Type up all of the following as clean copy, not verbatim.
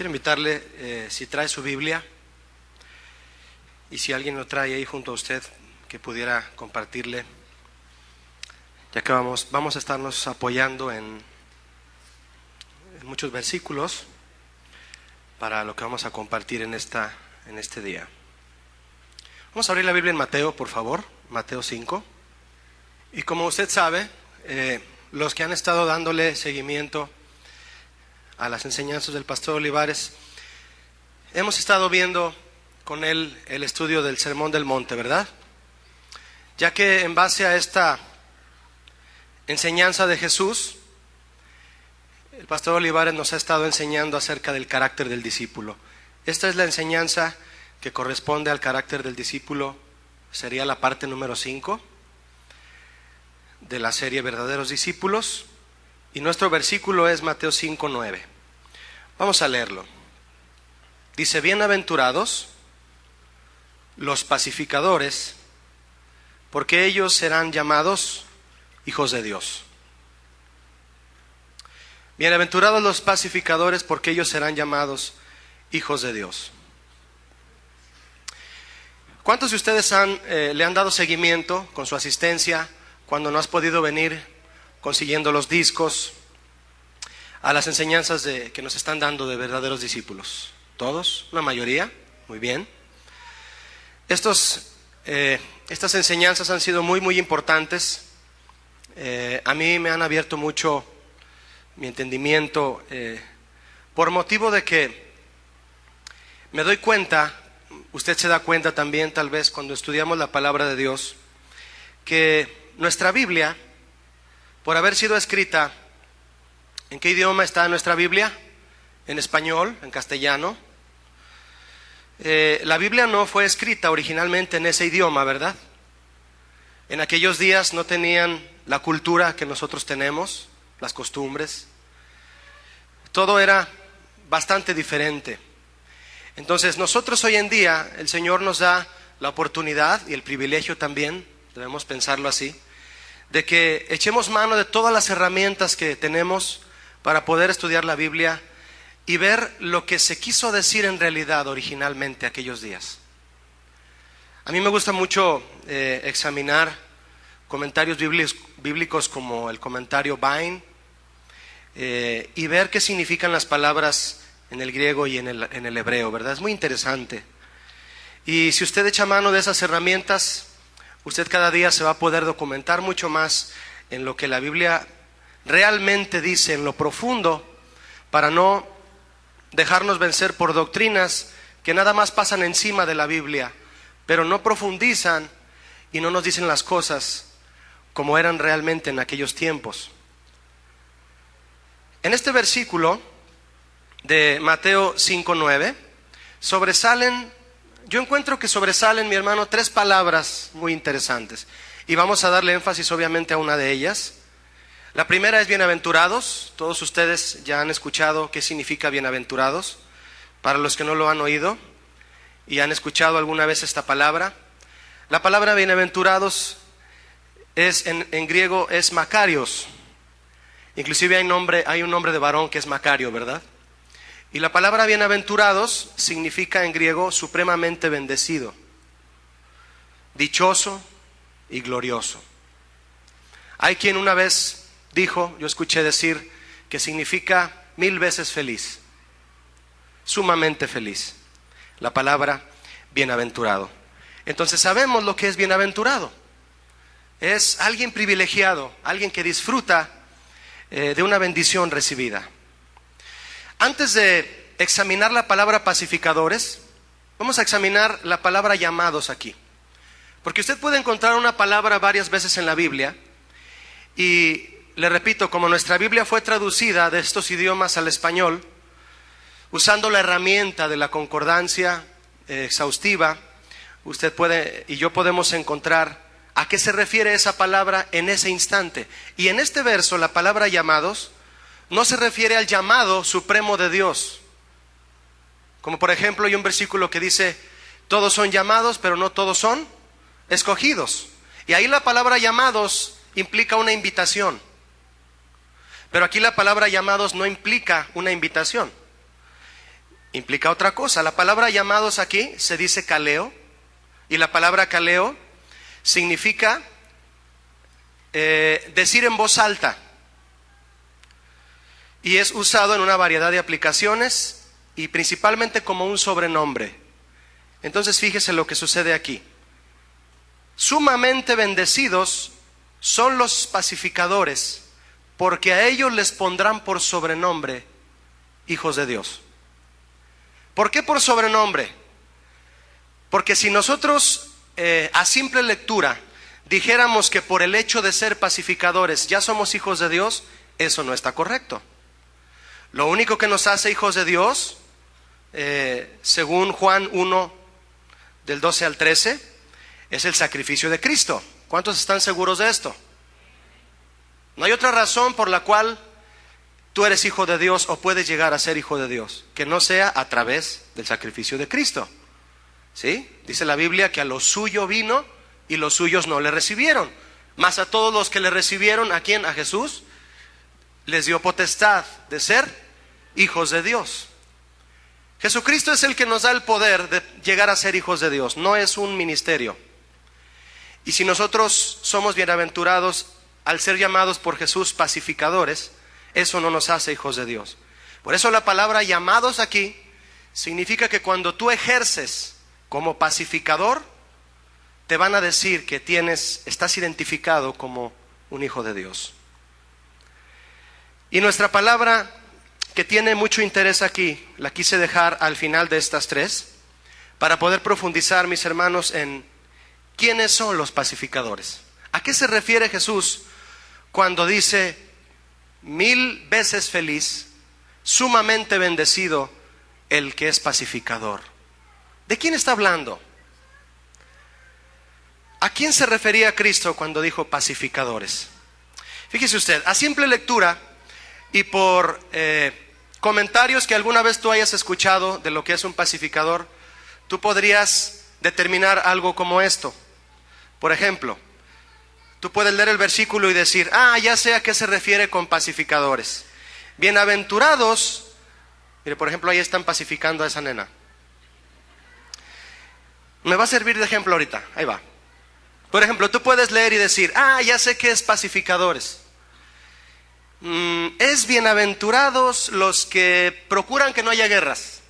Quiero invitarle, si trae su Biblia, y si alguien lo trae ahí junto a usted, que pudiera compartirle, ya que vamos a estarnos apoyando en muchos versículos para lo que vamos a compartir en este día. Vamos a abrir la Biblia en Mateo, por favor, Mateo 5. Y como usted sabe, los que han estado dándole seguimiento a las enseñanzas del pastor Olivares, hemos estado viendo con él el estudio del Sermón del Monte, ¿verdad? Ya que en base a esta enseñanza de Jesús, el pastor Olivares nos ha estado enseñando acerca del carácter del discípulo. Esta es la enseñanza que corresponde al carácter del discípulo, sería la parte número 5 de la serie Verdaderos Discípulos, y nuestro versículo es Mateo 5:9. Vamos a leerlo. Dice: bienaventurados los pacificadores, porque ellos serán llamados hijos de Dios. Bienaventurados los pacificadores, porque ellos serán llamados hijos de Dios. ¿Cuántos de ustedes le han dado seguimiento con su asistencia cuando no has podido venir, consiguiendo los discos, a las enseñanzas que nos están dando de verdaderos discípulos? ¿Todos? ¿Una mayoría? Muy bien. Estas enseñanzas han sido muy importantes. A mí me han abierto mucho mi entendimiento, por motivo de que me doy cuenta, usted se da cuenta también tal vez cuando estudiamos la palabra de Dios, que nuestra Biblia, por haber sido escrita, ¿en qué idioma está nuestra Biblia? En español, en castellano. La Biblia no fue escrita originalmente en ese idioma, ¿verdad? En aquellos días no tenían la cultura que nosotros tenemos, las costumbres. Todo era bastante diferente. Entonces nosotros hoy en día, el Señor nos da la oportunidad y el privilegio también, debemos pensarlo así, de que echemos mano de todas las herramientas que tenemos para poder estudiar la Biblia y ver lo que se quiso decir en realidad originalmente aquellos días. A mí me gusta mucho examinar comentarios bíblicos como el comentario Vine, y ver qué significan las palabras en el griego y en el hebreo, ¿verdad? Es muy interesante. Y si usted echa mano de esas herramientas, usted cada día se va a poder documentar mucho más en lo que la Biblia realmente dice, en lo profundo, para no dejarnos vencer por doctrinas que nada más pasan encima de la Biblia, pero no profundizan y no nos dicen las cosas como eran realmente en aquellos tiempos. En este versículo de Mateo 5:9 yo encuentro que sobresalen, mi hermano, 3 palabras muy interesantes, y vamos a darle énfasis obviamente a una de ellas. La primera es bienaventurados. Todos ustedes ya han escuchado qué significa bienaventurados. Para los que no lo han oído y han escuchado alguna vez esta palabra, la palabra bienaventurados en griego es Makarios. Inclusive hay un nombre de varón que es Macario, ¿verdad? Y la palabra bienaventurados significa en griego supremamente bendecido, dichoso y glorioso. Hay quien una vez dijo, yo escuché decir, que significa 1000 veces feliz, sumamente feliz, la palabra bienaventurado. Entonces sabemos lo que es bienaventurado. Es alguien privilegiado, alguien que disfruta de una bendición recibida. Antes de examinar la palabra pacificadores, vamos a examinar la palabra llamados aquí, porque usted puede encontrar una palabra varias veces en la Biblia, y le repito, como nuestra Biblia fue traducida de estos idiomas al español, usando la herramienta de la concordancia exhaustiva, usted puede y yo podemos encontrar a qué se refiere esa palabra en ese instante. Y en este verso, la palabra llamados no se refiere al llamado supremo de Dios. Como por ejemplo, hay un versículo que dice: todos son llamados, pero no todos son escogidos. Y ahí la palabra llamados implica una invitación. Pero aquí la palabra llamados no implica una invitación. implica otra cosa. La palabra llamados aquí se dice kaleo, y la palabra kaleo significa decir en voz alta, y es usado en una variedad de aplicaciones y principalmente como un sobrenombre. Entonces fíjese lo que sucede aquí. Sumamente bendecidos son los pacificadores, porque a ellos les pondrán por sobrenombre hijos de Dios. ¿Por qué por sobrenombre? Porque si nosotros a simple lectura dijéramos que por el hecho de ser pacificadores ya somos hijos de Dios, eso no está correcto. Lo único que nos hace hijos de Dios, según Juan 1, del 12 al 13, es el sacrificio de Cristo. ¿Cuántos están seguros de esto? No hay otra razón por la cual tú eres hijo de Dios o puedes llegar a ser hijo de Dios que no sea a través del sacrificio de Cristo. ¿Sí? Dice la Biblia que a lo suyo vino y los suyos no le recibieron. Mas a todos los que le recibieron, ¿a quién? A Jesús, les dio potestad de ser hijos de Dios. Jesucristo es el que nos da el poder de llegar a ser hijos de Dios, no es un ministerio. Y si nosotros somos bienaventurados al ser llamados por Jesús pacificadores, eso no nos hace hijos de Dios. Por eso la palabra llamados aquí significa que cuando tú ejerces como pacificador, te van a decir que estás identificado como un hijo de Dios. Y nuestra palabra, que tiene mucho interés aquí, la quise dejar al final de estas tres, para poder profundizar, mis hermanos, en quiénes son los pacificadores. ¿A qué se refiere Jesús cuando dice 1000 veces feliz, sumamente bendecido el que es pacificador? ¿De quién está hablando? ¿A quién se refería Cristo cuando dijo pacificadores? Fíjese usted, a simple lectura y por comentarios que alguna vez tú hayas escuchado de lo que es un pacificador, tú podrías determinar algo como esto. Por ejemplo, tú puedes leer el versículo y decir, ya sé a qué se refiere con pacificadores. Bienaventurados, mire, por ejemplo, ahí están pacificando a esa nena. Me va a servir de ejemplo ahorita, ahí va. Por ejemplo, tú puedes leer y decir, ya sé qué es pacificadores. Es bienaventurados los que procuran que no haya guerras.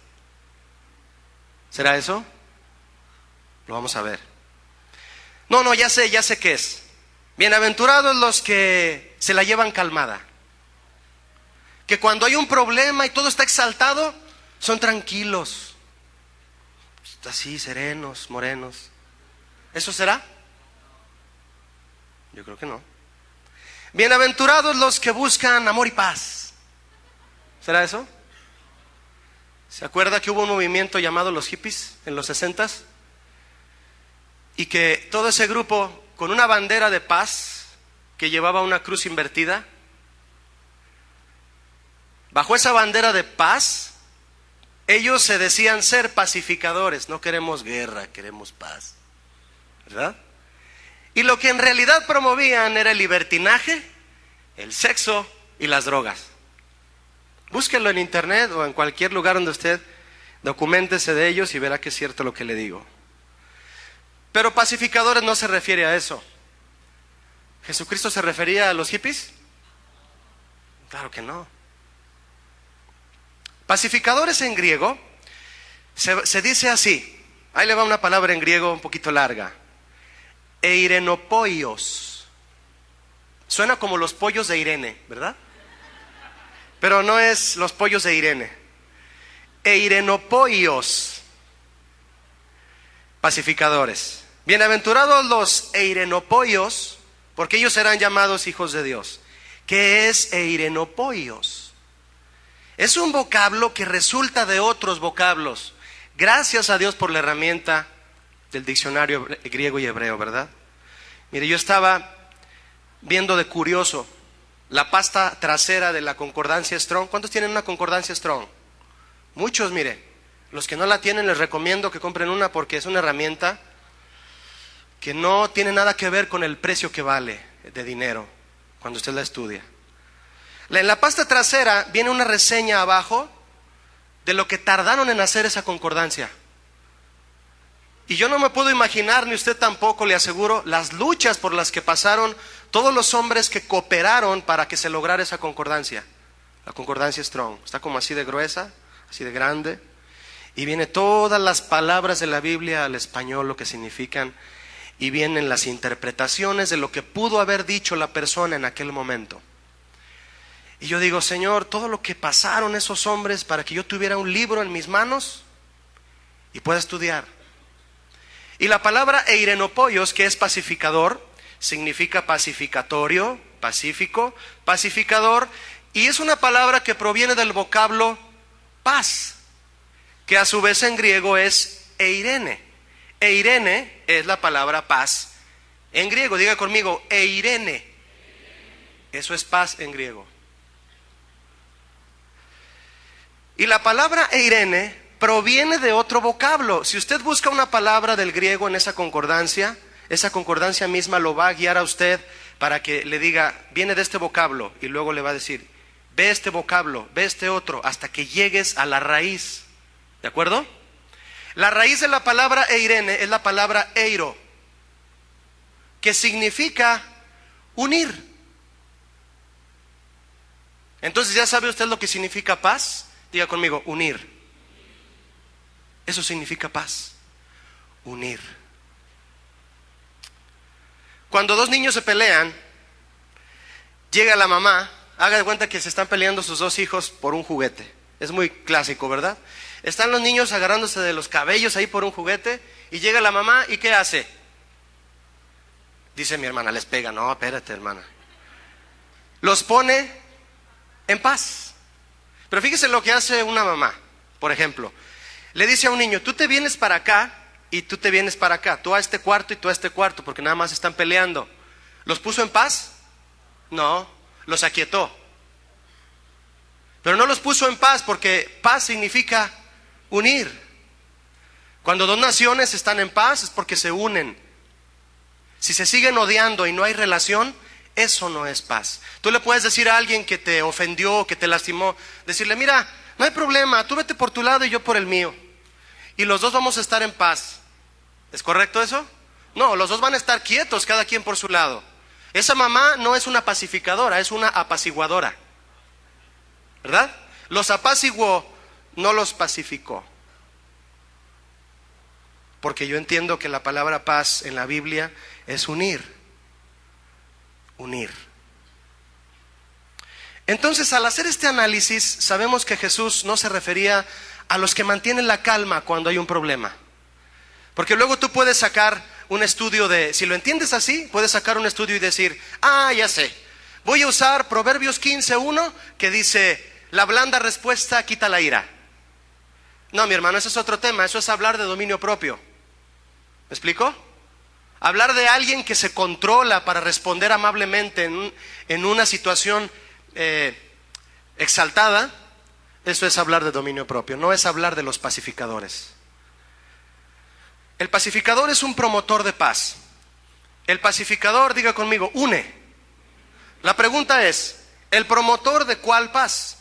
¿Será eso? Lo vamos a ver. No, ya sé qué es. Bienaventurados los que se la llevan calmada. Que cuando hay un problema y todo está exaltado, son tranquilos. Así, serenos, morenos. ¿Eso será? Yo creo que no. Bienaventurados los que buscan amor y paz. ¿Será eso? ¿Se acuerda que hubo un movimiento llamado los hippies en los 60s? Y que todo ese grupo, con una bandera de paz que llevaba una cruz invertida, bajo esa bandera de paz, ellos se decían ser pacificadores. No queremos guerra, queremos paz, ¿verdad? Y lo que en realidad promovían era el libertinaje, el sexo y las drogas. Búsquenlo en internet o en cualquier lugar donde usted documéntese de ellos y verá que es cierto lo que le digo. Pero pacificadores no se refiere a eso. ¿Jesucristo se refería a los hippies? Claro que no. Pacificadores en griego se dice así. Ahí le va una palabra en griego un poquito larga. Eirenopoios. Suena como los pollos de Irene, ¿verdad? Pero no es los pollos de Irene. Eirenopoios. Pacificadores. Bienaventurados los eirenopoios, porque ellos serán llamados hijos de Dios. ¿Qué es eirenopoios? Es un vocablo que resulta de otros vocablos. Gracias a Dios por la herramienta del diccionario griego y hebreo, ¿verdad? Mire, yo estaba viendo de curioso la pasta trasera de la concordancia Strong. ¿Cuántos tienen una concordancia Strong? Muchos, mire. Los que no la tienen les recomiendo que compren una porque es una herramienta que no tiene nada que ver con el precio que vale de dinero cuando usted la estudia. En la pasta trasera viene una reseña abajo de lo que tardaron en hacer esa concordancia. Y yo no me puedo imaginar, ni usted tampoco, le aseguro, las luchas por las que pasaron todos los hombres que cooperaron para que se lograra esa concordancia. La concordancia Strong, está como así de gruesa, así de grande, y viene todas las palabras de la Biblia al español, lo que significan, y vienen las interpretaciones de lo que pudo haber dicho la persona en aquel momento. Y yo digo, Señor, todo lo que pasaron esos hombres para que yo tuviera un libro en mis manos y pueda estudiar. Y la palabra eirenopoios, que es pacificador, significa pacificatorio, pacífico, pacificador, y es una palabra que proviene del vocablo paz, que a su vez en griego es eirene. Eirene es la palabra paz en griego. Diga conmigo, eirene. Eso es paz en griego. Y la palabra eirene proviene de otro vocablo. Si usted busca una palabra del griego en esa concordancia misma lo va a guiar a usted para que le diga, viene de este vocablo, y luego le va a decir, ve este vocablo, ve este otro, hasta que llegues a la raíz. ¿De acuerdo? La raíz de la palabra eirene es la palabra eiro, que significa unir. Entonces, ¿ya sabe usted lo que significa paz? Diga conmigo, unir. Eso significa paz, unir. Cuando dos niños se pelean, llega la mamá, haga de cuenta que se están peleando sus dos hijos por un juguete. Es muy clásico, ¿verdad? Están los niños agarrándose de los cabellos ahí por un juguete, y llega la mamá, ¿y qué hace? Dice mi hermana, les pega. No, espérate, hermana. Los pone en paz. Pero fíjese lo que hace una mamá. Por ejemplo, le dice a un niño, tú te vienes para acá y tú te vienes para acá, tú a este cuarto y tú a este cuarto, porque nada más están peleando. ¿Los puso en paz? No, los aquietó. Pero no los puso en paz, porque paz significa unir. Cuando dos naciones están en paz es porque se unen. Si se siguen odiando y no hay relación, eso no es paz. Tú le puedes decir a alguien que te ofendió, que te lastimó, decirle, mira, no hay problema, tú vete por tu lado y yo por el mío, y los dos vamos a estar en paz. ¿Es correcto eso? No, los dos van a estar quietos, cada quien por su lado. Esa mamá no es una pacificadora, es una apaciguadora, ¿verdad? Los apaciguó, no los pacificó. Porque yo entiendo que la palabra paz en la Biblia es unir. Unir. Entonces, al hacer este análisis, sabemos que Jesús no se refería a los que mantienen la calma cuando hay un problema. Porque luego tú puedes sacar un estudio de, si lo entiendes así, puedes sacar un estudio y decir, ya sé, voy a usar Proverbios 15:1, que dice, la blanda respuesta quita la ira. No, mi hermano, ese es otro tema, eso es hablar de dominio propio. ¿Me explico? Hablar de alguien que se controla para responder amablemente en una situación exaltada, eso es hablar de dominio propio, no es hablar de los pacificadores. El pacificador es un promotor de paz. El pacificador, diga conmigo, une. La pregunta es, ¿el promotor de cuál paz?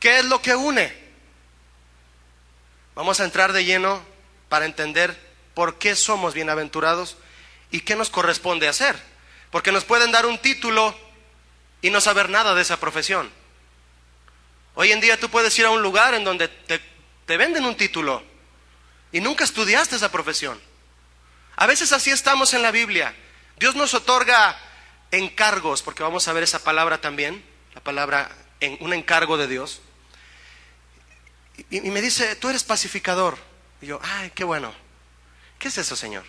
¿Qué es lo que une? Vamos a entrar de lleno para entender por qué somos bienaventurados y qué nos corresponde hacer. Porque nos pueden dar un título y no saber nada de esa profesión. Hoy en día tú puedes ir a un lugar en donde te venden un título y nunca estudiaste esa profesión. A veces así estamos en la Biblia. Dios nos otorga encargos, porque vamos a ver esa palabra también, la palabra un encargo de Dios. Y me dice, tú eres pacificador. Y yo, qué bueno. ¿Qué es eso, Señor?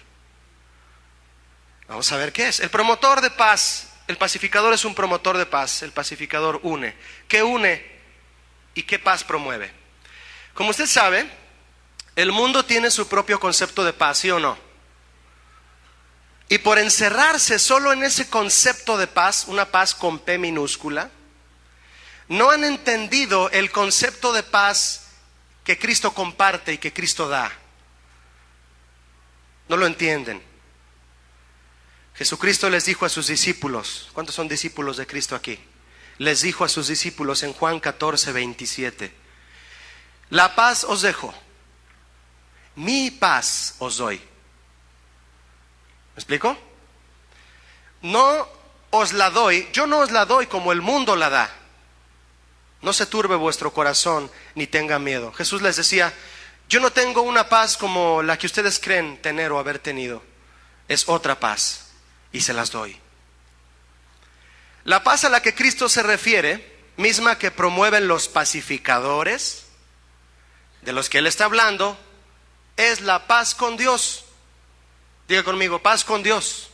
Vamos a ver qué es. El promotor de paz. El pacificador es un promotor de paz. El pacificador une. ¿Qué une y qué paz promueve? Como usted sabe, el mundo tiene su propio concepto de paz, ¿sí o no? Y por encerrarse solo en ese concepto de paz, una paz con P minúscula, no han entendido el concepto de paz que Cristo comparte y que Cristo da. No lo entienden. Jesucristo les dijo a sus discípulos, ¿cuántos son discípulos de Cristo aquí? les dijo a sus discípulos en Juan 14:27: la paz os dejo, mi paz os doy. ¿Me explico? No os la doy, yo no os la doy como el mundo la da. No se turbe vuestro corazón ni tenga miedo. Jesús les decía: yo no tengo una paz como la que ustedes creen tener o haber tenido. Es otra paz y se las doy. La paz a la que Cristo se refiere, misma que promueven los pacificadores, de los que Él está hablando, es la paz con Dios. Diga conmigo: paz con Dios.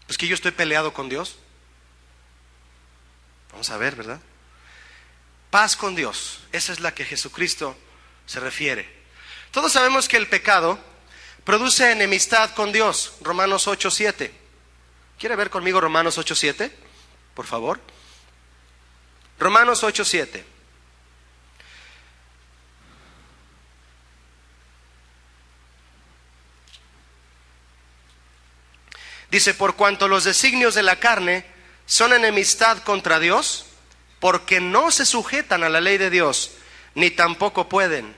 Pues que yo estoy peleado con Dios. Vamos a ver, ¿verdad? Paz con Dios, esa es la que Jesucristo se refiere. Todos sabemos que el pecado produce enemistad con Dios. Romanos 8:7. ¿Quiere ver conmigo Romanos 8:7? Por favor. Romanos 8:7. Dice: por cuanto los designios de la carne son enemistad contra Dios, porque no se sujetan a la ley de Dios, ni tampoco pueden.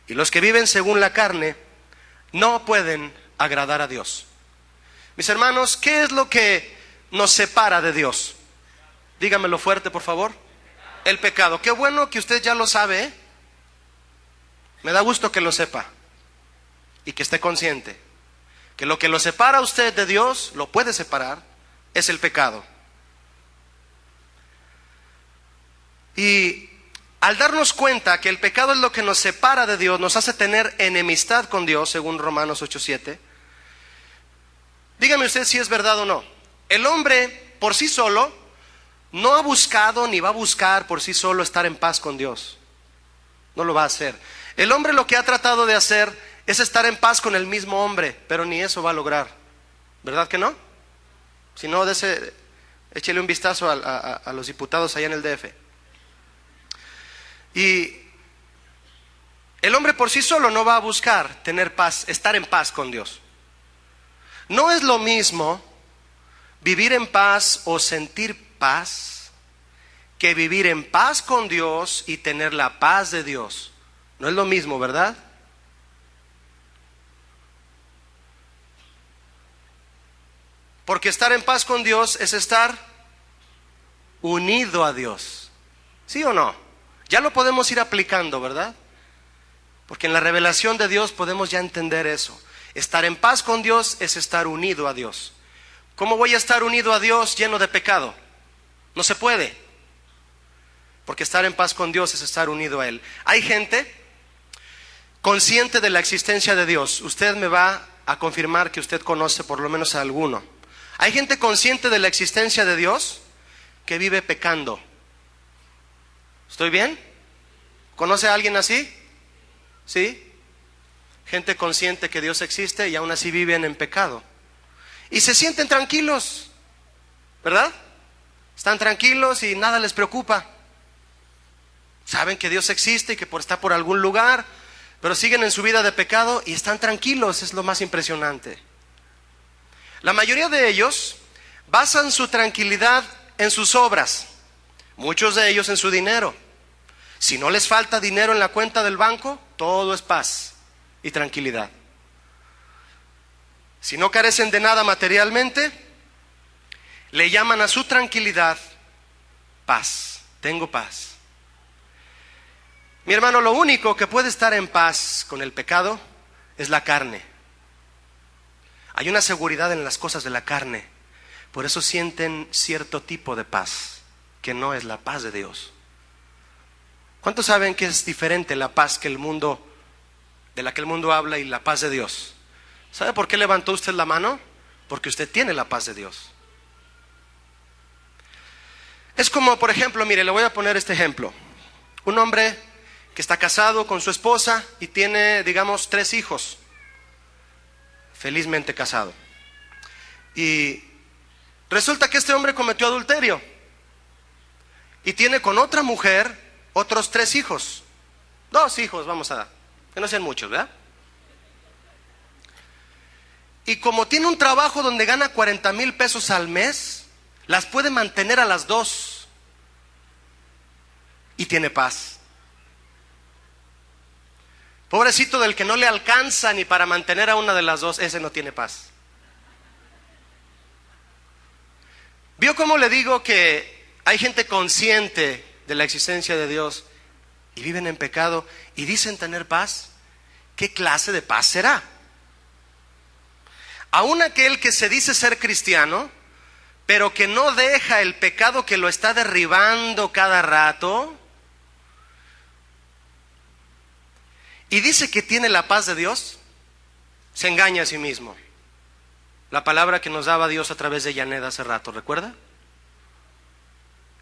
Y los que viven según la carne no pueden agradar a Dios. Mis hermanos, ¿qué es lo que nos separa de Dios? Dígamelo fuerte, por favor. El pecado. Qué bueno que usted ya lo sabe, ¿eh? Me da gusto que lo sepa y que esté consciente que lo que lo separa a usted de Dios, lo puede separar, es el pecado. Y al darnos cuenta que el pecado es lo que nos separa de Dios, nos hace tener enemistad con Dios, según Romanos 8:7. Dígame usted si es verdad o no. El hombre por sí solo no ha buscado ni va a buscar por sí solo estar en paz con Dios. No lo va a hacer. El hombre lo que ha tratado de hacer es estar en paz con el mismo hombre, pero ni eso va a lograr. ¿Verdad que no? Si no, échele un vistazo a los diputados allá en el DF. Y el hombre por sí solo no va a buscar tener paz, estar en paz con Dios. No es lo mismo vivir en paz o sentir paz que vivir en paz con Dios y tener la paz de Dios. No es lo mismo, ¿verdad? Porque estar en paz con Dios es estar unido a Dios. ¿Sí o no? Ya lo podemos ir aplicando, ¿verdad? Porque en la revelación de Dios podemos ya entender eso. Estar en paz con Dios es estar unido a Dios. ¿Cómo voy a estar unido a Dios lleno de pecado? No se puede. Porque estar en paz con Dios es estar unido a Él. Hay gente consciente de la existencia de Dios. Usted me va a confirmar que usted conoce por lo menos a alguno. Hay gente consciente de la existencia de Dios que vive pecando. ¿Estoy bien? ¿Conoce a alguien así? ¿Sí? Gente consciente que Dios existe y aún así viven en pecado. Y se sienten tranquilos, ¿verdad? Están tranquilos y nada les preocupa. Saben que Dios existe y que está por algún lugar, pero siguen en su vida de pecado y están tranquilos, es lo más impresionante. La mayoría de ellos basan su tranquilidad en sus obras, muchos de ellos en su dinero. Si no les falta dinero en la cuenta del banco, todo es paz y tranquilidad. Si no carecen de nada materialmente, le llaman a su tranquilidad paz. Tengo paz. Mi hermano, lo único que puede estar en paz con el pecado es la carne. Hay una seguridad en las cosas de la carne. Por eso sienten cierto tipo de paz, que no es la paz de Dios. ¿Cuántos saben que es diferente la paz que de la que el mundo habla y la paz de Dios? ¿Sabe por qué levantó usted la mano? Porque usted tiene la paz de Dios. Es como, por ejemplo, mire, le voy a poner este ejemplo. Un hombre que está casado con su esposa y tiene, digamos, 3 hijos. Felizmente casado. Y resulta que este hombre cometió adulterio. Y tiene con otra mujer otros 3 hijos. 2 hijos, vamos a dar. Que no sean muchos, ¿verdad? y como tiene un trabajo donde gana 40,000 pesos al mes, las puede mantener a las dos y tiene paz. Pobrecito del que no le alcanza ni para mantener a una de las dos, ese no tiene paz. ¿Vio cómo le digo que hay gente consciente de la existencia de Dios y viven en pecado y dicen tener paz? ¿Qué clase de paz será? Aún aquel que se dice ser cristiano, pero que no deja el pecado que lo está derribando cada rato, y dice que tiene la paz de Dios, se engaña a sí mismo. La palabra que nos daba Dios a través de Janet hace rato, ¿recuerda?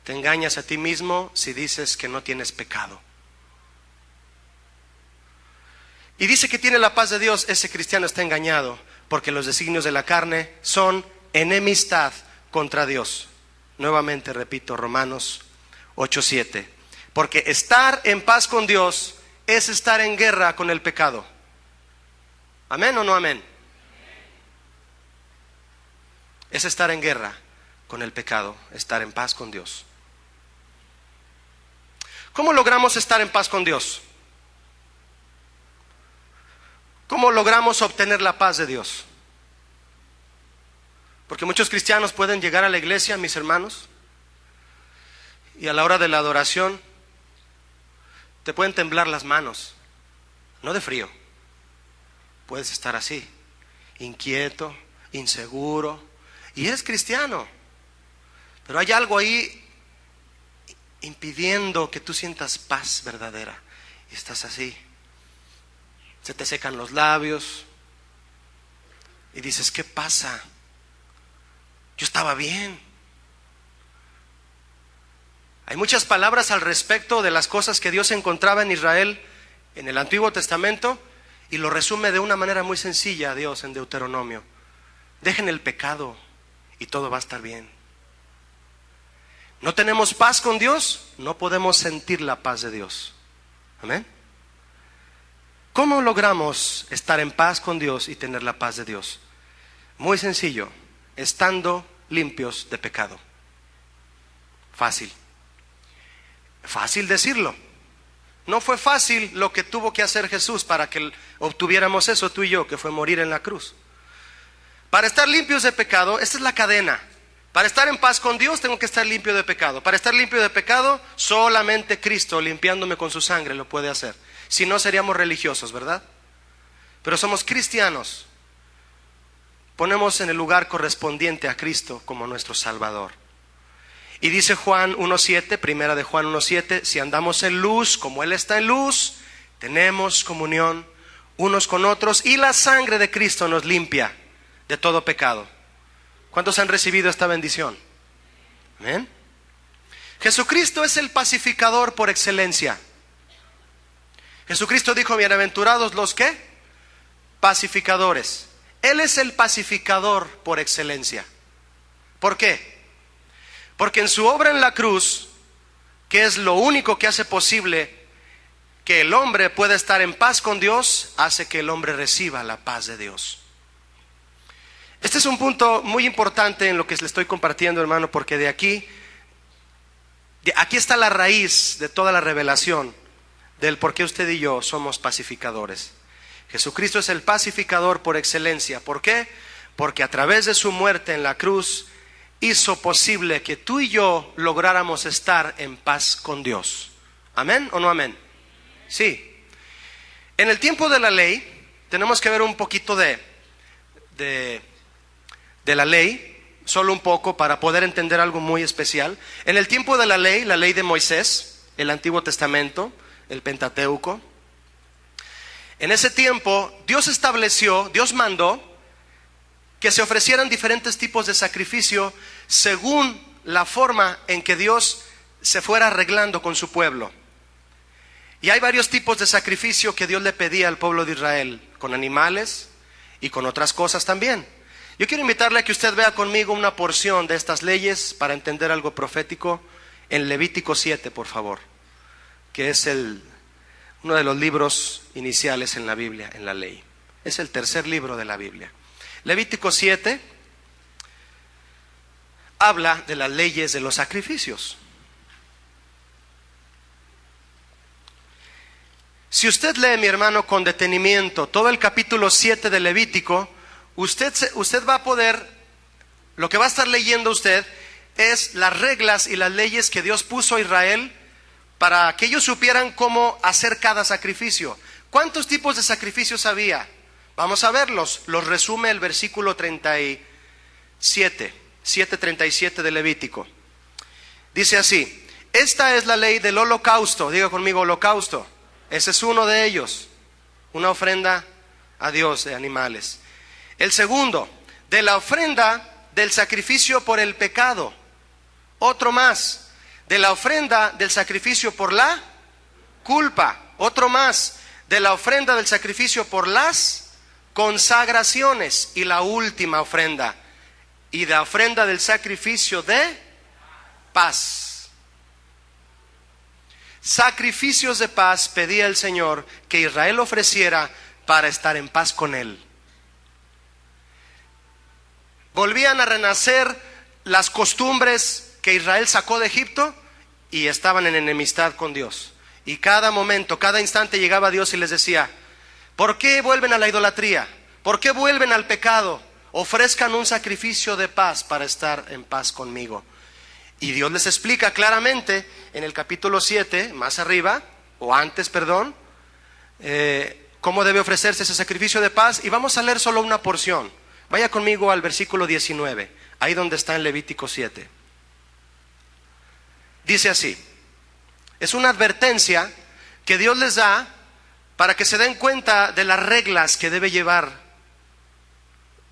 Te engañas a ti mismo si dices que no tienes pecado. Y dice que tiene la paz de Dios, ese cristiano está engañado, porque los designios de la carne son enemistad contra Dios. Nuevamente repito, Romanos 8:7. Porque estar en paz con Dios es estar en guerra con el pecado. ¿Amén o no amén? Es estar en guerra con el pecado, estar en paz con Dios. ¿Cómo logramos estar en paz con Dios? ¿Cómo logramos obtener la paz de Dios? Porque muchos cristianos pueden llegar a la iglesia, mis hermanos, y a la hora de la adoración te pueden temblar las manos, no de frío. Puedes estar así, inquieto, inseguro, y eres cristiano, pero hay algo ahí impidiendo que tú sientas paz verdadera, y estás así, se te secan los labios, y dices, ¿qué pasa? Yo estaba bien. Hay muchas palabras al respecto de las cosas que Dios encontraba en Israel en el Antiguo Testamento, y lo resume de una manera muy sencilla Dios en Deuteronomio. Dejen el pecado y todo va a estar bien. No tenemos paz con Dios, no podemos sentir la paz de Dios. Amén. ¿Cómo logramos estar en paz con Dios y tener la paz de Dios? Muy sencillo, estando limpios de pecado. Fácil. Fácil decirlo. No fue fácil lo que tuvo que hacer Jesús para que obtuviéramos eso tú y yo, que fue morir en la cruz. Para estar limpios de pecado, esta es la cadena. Para estar en paz con Dios tengo que estar limpio de pecado. Para estar limpio de pecado, solamente Cristo limpiándome con su sangre lo puede hacer. Si no, seríamos religiosos, ¿verdad? Pero somos cristianos. Ponemos en el lugar correspondiente a Cristo como nuestro Salvador. Y dice Juan 1:7, primera de Juan 1:7, si andamos en luz como Él está en luz, tenemos comunión unos con otros y la sangre de Cristo nos limpia de todo pecado. ¿Cuántos han recibido esta bendición? ¿Amén? Jesucristo es el pacificador por excelencia. Jesucristo dijo, bienaventurados los ¿qué? Pacificadores. Él es el pacificador por excelencia. ¿Por qué? Porque en su obra en la cruz, que es lo único que hace posible que el hombre pueda estar en paz con Dios, hace que el hombre reciba la paz de Dios. Este es un punto muy importante en lo que le estoy compartiendo, hermano, porque de aquí está la raíz de toda la revelación del por qué usted y yo somos pacificadores. Jesucristo es el pacificador por excelencia. ¿Por qué? Porque a través de su muerte en la cruz hizo posible que tú y yo lográramos estar en paz con Dios. ¿Amén o no amén? Sí. En el tiempo de la ley, tenemos que ver un poquito de la ley, solo un poco para poder entender algo muy especial. En el tiempo de la ley de Moisés, el Antiguo Testamento, el Pentateuco, en ese tiempo Dios mandó que se ofrecieran diferentes tipos de sacrificio según la forma en que Dios se fuera arreglando con su pueblo. Y hay varios tipos de sacrificio que Dios le pedía al pueblo de Israel, con animales y con otras cosas también. Yo quiero invitarle a que usted vea conmigo una porción de estas leyes para entender algo profético en Levítico 7, por favor, que es uno de los libros iniciales en la Biblia, en la ley. Es el tercer libro de la Biblia. Levítico 7 habla de las leyes de los sacrificios. Si usted lee, mi hermano, con detenimiento todo el capítulo 7 de Levítico, usted va a poder, lo que va a estar leyendo usted es las reglas y las leyes que Dios puso a Israel para que ellos supieran cómo hacer cada sacrificio. ¿Cuántos tipos de sacrificios había? Vamos a verlos. Los resume el versículo 7:37 de Levítico. Dice así: esta es la ley del holocausto. Diga conmigo, holocausto. Ese es uno de ellos, una ofrenda a Dios de animales. El segundo, de la ofrenda del sacrificio por el pecado. Otro más, de la ofrenda del sacrificio por la culpa. Otro más, de la ofrenda del sacrificio por las consagraciones. Y la última ofrenda, y la ofrenda del sacrificio de paz. Sacrificios de paz pedía el Señor que Israel ofreciera para estar en paz con Él. Volvían a renacer las costumbres que Israel sacó de Egipto y estaban en enemistad con Dios. Y cada momento, cada instante llegaba Dios y les decía: ¿por qué vuelven a la idolatría? ¿Por qué vuelven al pecado? Ofrezcan un sacrificio de paz para estar en paz conmigo. Y Dios les explica claramente en el capítulo 7, más arriba, o antes, perdón, cómo debe ofrecerse ese sacrificio de paz. Y vamos a leer solo una porción. Vaya conmigo al versículo 19, ahí donde está en Levítico 7. Dice así: es una advertencia que Dios les da para que se den cuenta de las reglas que debe llevar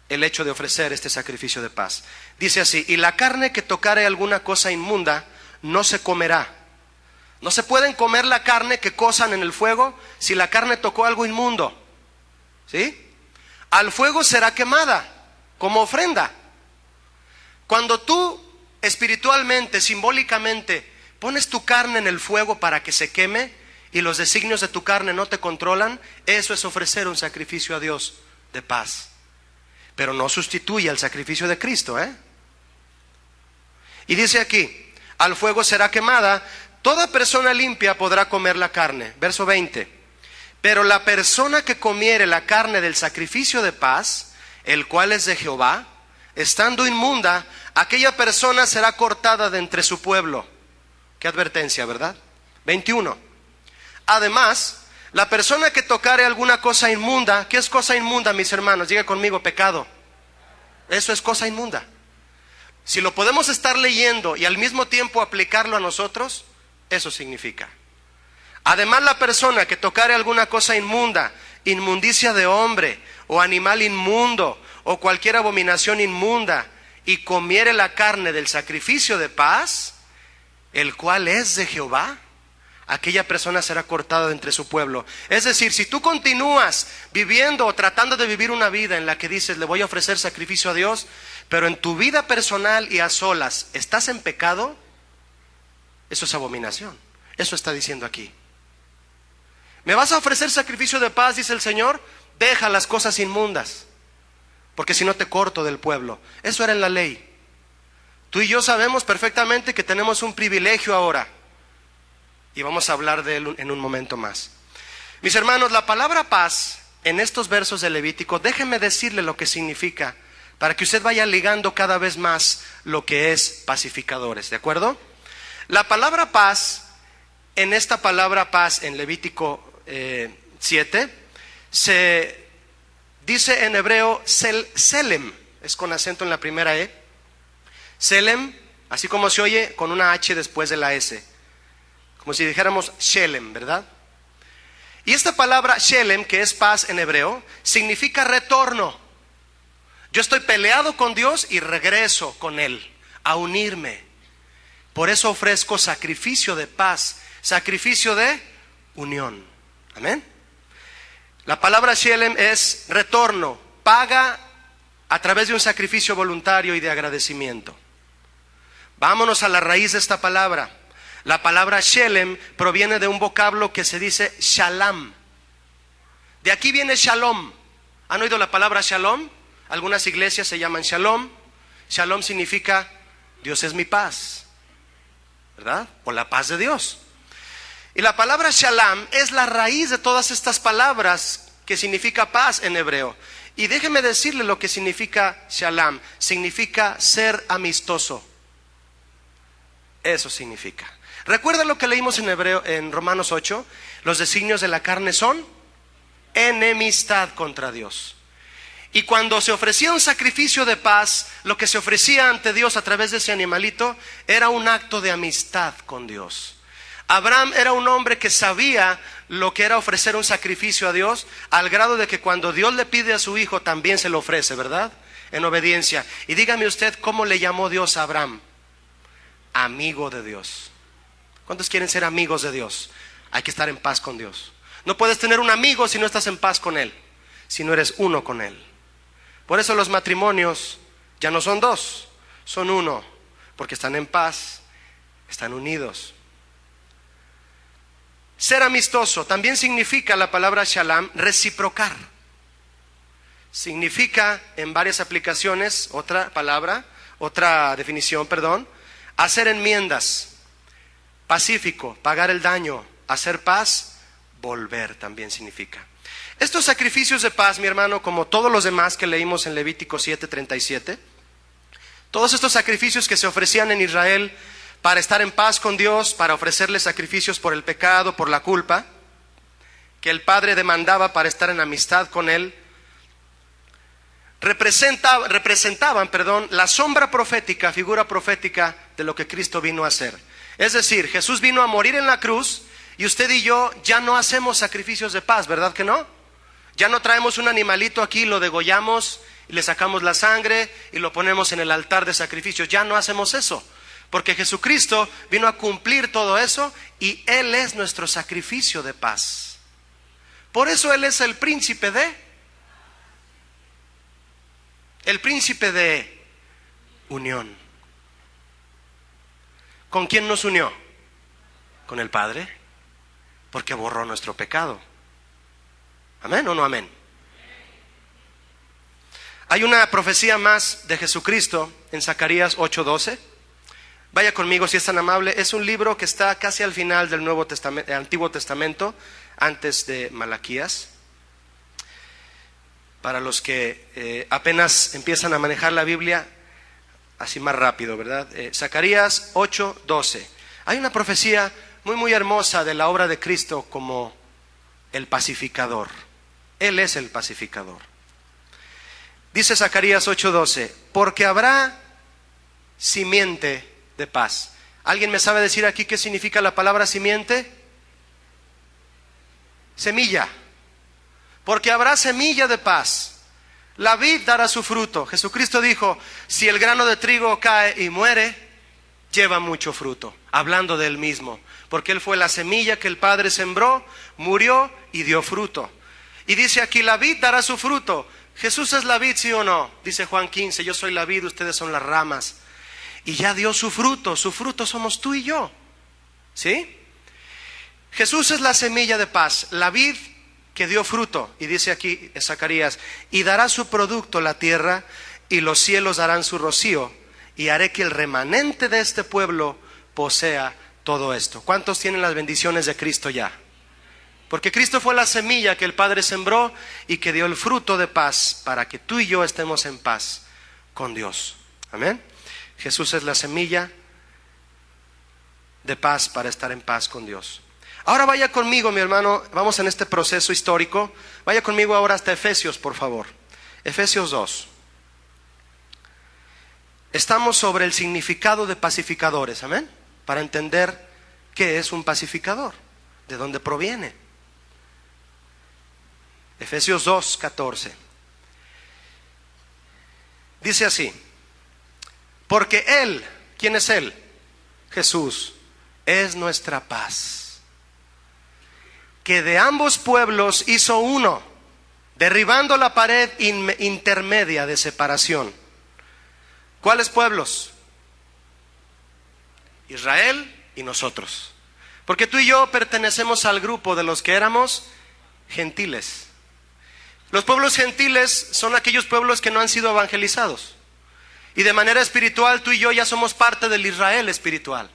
el hecho de ofrecer este sacrificio de paz. Dice así: y la carne que tocare alguna cosa inmunda no se comerá. No se pueden comer la carne que cosan en el fuego si la carne tocó algo inmundo. ¿Sí? Al fuego será quemada como ofrenda. Cuando tú espiritualmente, simbólicamente, pones tu carne en el fuego para que se queme y los designios de tu carne no te controlan, eso es ofrecer un sacrificio a Dios de paz. Pero no sustituye al sacrificio de Cristo, Y dice aquí: al fuego será quemada, toda persona limpia podrá comer la carne. Verso 20: pero la persona que comiere la carne del sacrificio de paz, el cual es de Jehová, estando inmunda, aquella persona será cortada de entre su pueblo. Qué advertencia, ¿verdad? 21: además, la persona que tocare alguna cosa inmunda. ¿Qué es cosa inmunda, mis hermanos? Diga conmigo: pecado. Eso es cosa inmunda. Si lo podemos estar leyendo y al mismo tiempo aplicarlo a nosotros, eso significa. Además, la persona que tocare alguna cosa inmunda, inmundicia de hombre o animal inmundo o cualquier abominación inmunda, y comiere la carne del sacrificio de paz, el cual es de Jehová, aquella persona será cortada de entre su pueblo. Es decir, si tú continúas viviendo o tratando de vivir una vida en la que dices: le voy a ofrecer sacrificio a Dios, pero en tu vida personal y a solas estás en pecado, eso es abominación. Eso está diciendo aquí. ¿Me vas a ofrecer sacrificio de paz?, dice el Señor. Deja las cosas inmundas, porque si no te corto del pueblo. Eso era en la ley. Tú y yo sabemos perfectamente que tenemos un privilegio ahora, y vamos a hablar de él en un momento más. Mis hermanos, la palabra paz en estos versos de Levítico, déjenme decirle lo que significa, para que usted vaya ligando cada vez más lo que es pacificadores, ¿de acuerdo? La palabra paz, en esta palabra paz en Levítico 7, se dice en hebreo selem, es con acento en la primera E. Selem, así como se oye, con una H después de la S, como si dijéramos Shelem, ¿verdad? Y esta palabra Shelem, que es paz en hebreo, significa retorno. Yo estoy peleado con Dios y regreso con Él a unirme. Por eso ofrezco sacrificio de paz, sacrificio de unión. Amén. La palabra Shelem es retorno, paga a través de un sacrificio voluntario y de agradecimiento. Vámonos a la raíz de esta palabra. La palabra Shelem proviene de un vocablo que se dice Shalom. De aquí viene Shalom. ¿Han oído la palabra Shalom? algunas iglesias se llaman Shalom. Shalom significa Dios es mi paz, ¿verdad? O la paz de Dios. Y la palabra Shalom es la raíz de todas estas palabras que significa paz en hebreo. Y déjeme decirle lo que significa Shalom. Significa ser amistoso. Eso significa. ¿Recuerda lo que leímos en hebreo en Romanos 8? Los designios de la carne son enemistad contra Dios. Y cuando se ofrecía un sacrificio de paz, lo que se ofrecía ante Dios a través de ese animalito era un acto de amistad con Dios. Abraham era un hombre que sabía lo que era ofrecer un sacrificio a Dios, al grado de que cuando Dios le pide a su hijo también se lo ofrece, ¿verdad? En obediencia. Y dígame usted, ¿cómo le llamó Dios a Abraham? Amigo de Dios. ¿Cuántos quieren ser amigos de Dios? Hay que estar en paz con Dios. No puedes tener un amigo si no estás en paz con Él, si no eres uno con Él. Por eso los matrimonios ya no son dos, son uno, porque están en paz, están unidos. Ser amistoso también significa la palabra shalom, reciprocar. Significa en varias aplicaciones, otra definición, hacer enmiendas, pacífico, pagar el daño, hacer paz, volver también significa. Estos sacrificios de paz, mi hermano, como todos los demás que leímos en Levítico 7:37, todos estos sacrificios que se ofrecían en Israel para estar en paz con Dios, para ofrecerle sacrificios por el pecado, por la culpa, que el Padre demandaba para estar en amistad con Él, representaban la sombra profética, figura profética de lo que Cristo vino a hacer. Es decir, Jesús vino a morir en la cruz y usted y yo ya no hacemos sacrificios de paz, ¿verdad que no? Ya no traemos un animalito aquí, lo degollamos y le sacamos la sangre y lo ponemos en el altar de sacrificios. Ya no hacemos eso, porque Jesucristo vino a cumplir todo eso y Él es nuestro sacrificio de paz. Por eso Él es el príncipe de unión. ¿Con quién nos unió? Con el Padre, porque borró nuestro pecado. ¿Amén o no amén? Hay una profecía más de Jesucristo en Zacarías 8:12. Vaya conmigo si es tan amable. Es un libro que está casi al final del Antiguo Testamento, antes de Malaquías. Para los que apenas empiezan a manejar la Biblia, así más rápido, ¿verdad? Zacarías 8:12. Hay una profecía muy hermosa de la obra de Cristo como el pacificador. Él es el pacificador. Dice Zacarías 8:12, porque habrá simiente de paz. ¿Alguien me sabe decir aquí qué significa la palabra simiente? Semilla. Porque habrá semilla de paz. La vid dará su fruto. Jesucristo dijo, si el grano de trigo cae y muere, lleva mucho fruto. Hablando de Él mismo. Porque Él fue la semilla que el Padre sembró, murió y dio fruto. Y dice aquí, la vid dará su fruto. Jesús es la vid, ¿sí o no? Dice Juan 15, yo soy la vid, ustedes son las ramas. Y ya dio su fruto somos tú y yo. ¿Sí? Jesús es la semilla de paz, la vid que dio fruto. Y dice aquí en Zacarías, y dará su producto la tierra, y los cielos darán su rocío, y haré que el remanente de este pueblo posea todo esto. ¿Cuántos tienen las bendiciones de Cristo ya? Porque Cristo fue la semilla que el Padre sembró y que dio el fruto de paz para que tú y yo estemos en paz con Dios. Amén. Jesús es la semilla de paz para estar en paz con Dios. Ahora vaya conmigo, mi hermano, vamos en este proceso histórico. Vaya conmigo ahora hasta Efesios, por favor. Efesios 2. Estamos sobre el significado de pacificadores, amén, para entender qué es un pacificador, de dónde proviene. Efesios 2:14. Dice así, porque Él, ¿quién es Él? Jesús, es nuestra paz, que de ambos pueblos hizo uno, derribando la pared intermedia de separación. ¿Cuáles pueblos? Israel y nosotros. Porque tú y yo pertenecemos al grupo de los que éramos gentiles. Los pueblos gentiles son aquellos pueblos que no han sido evangelizados. Y de manera espiritual tú y yo ya somos parte del Israel espiritual.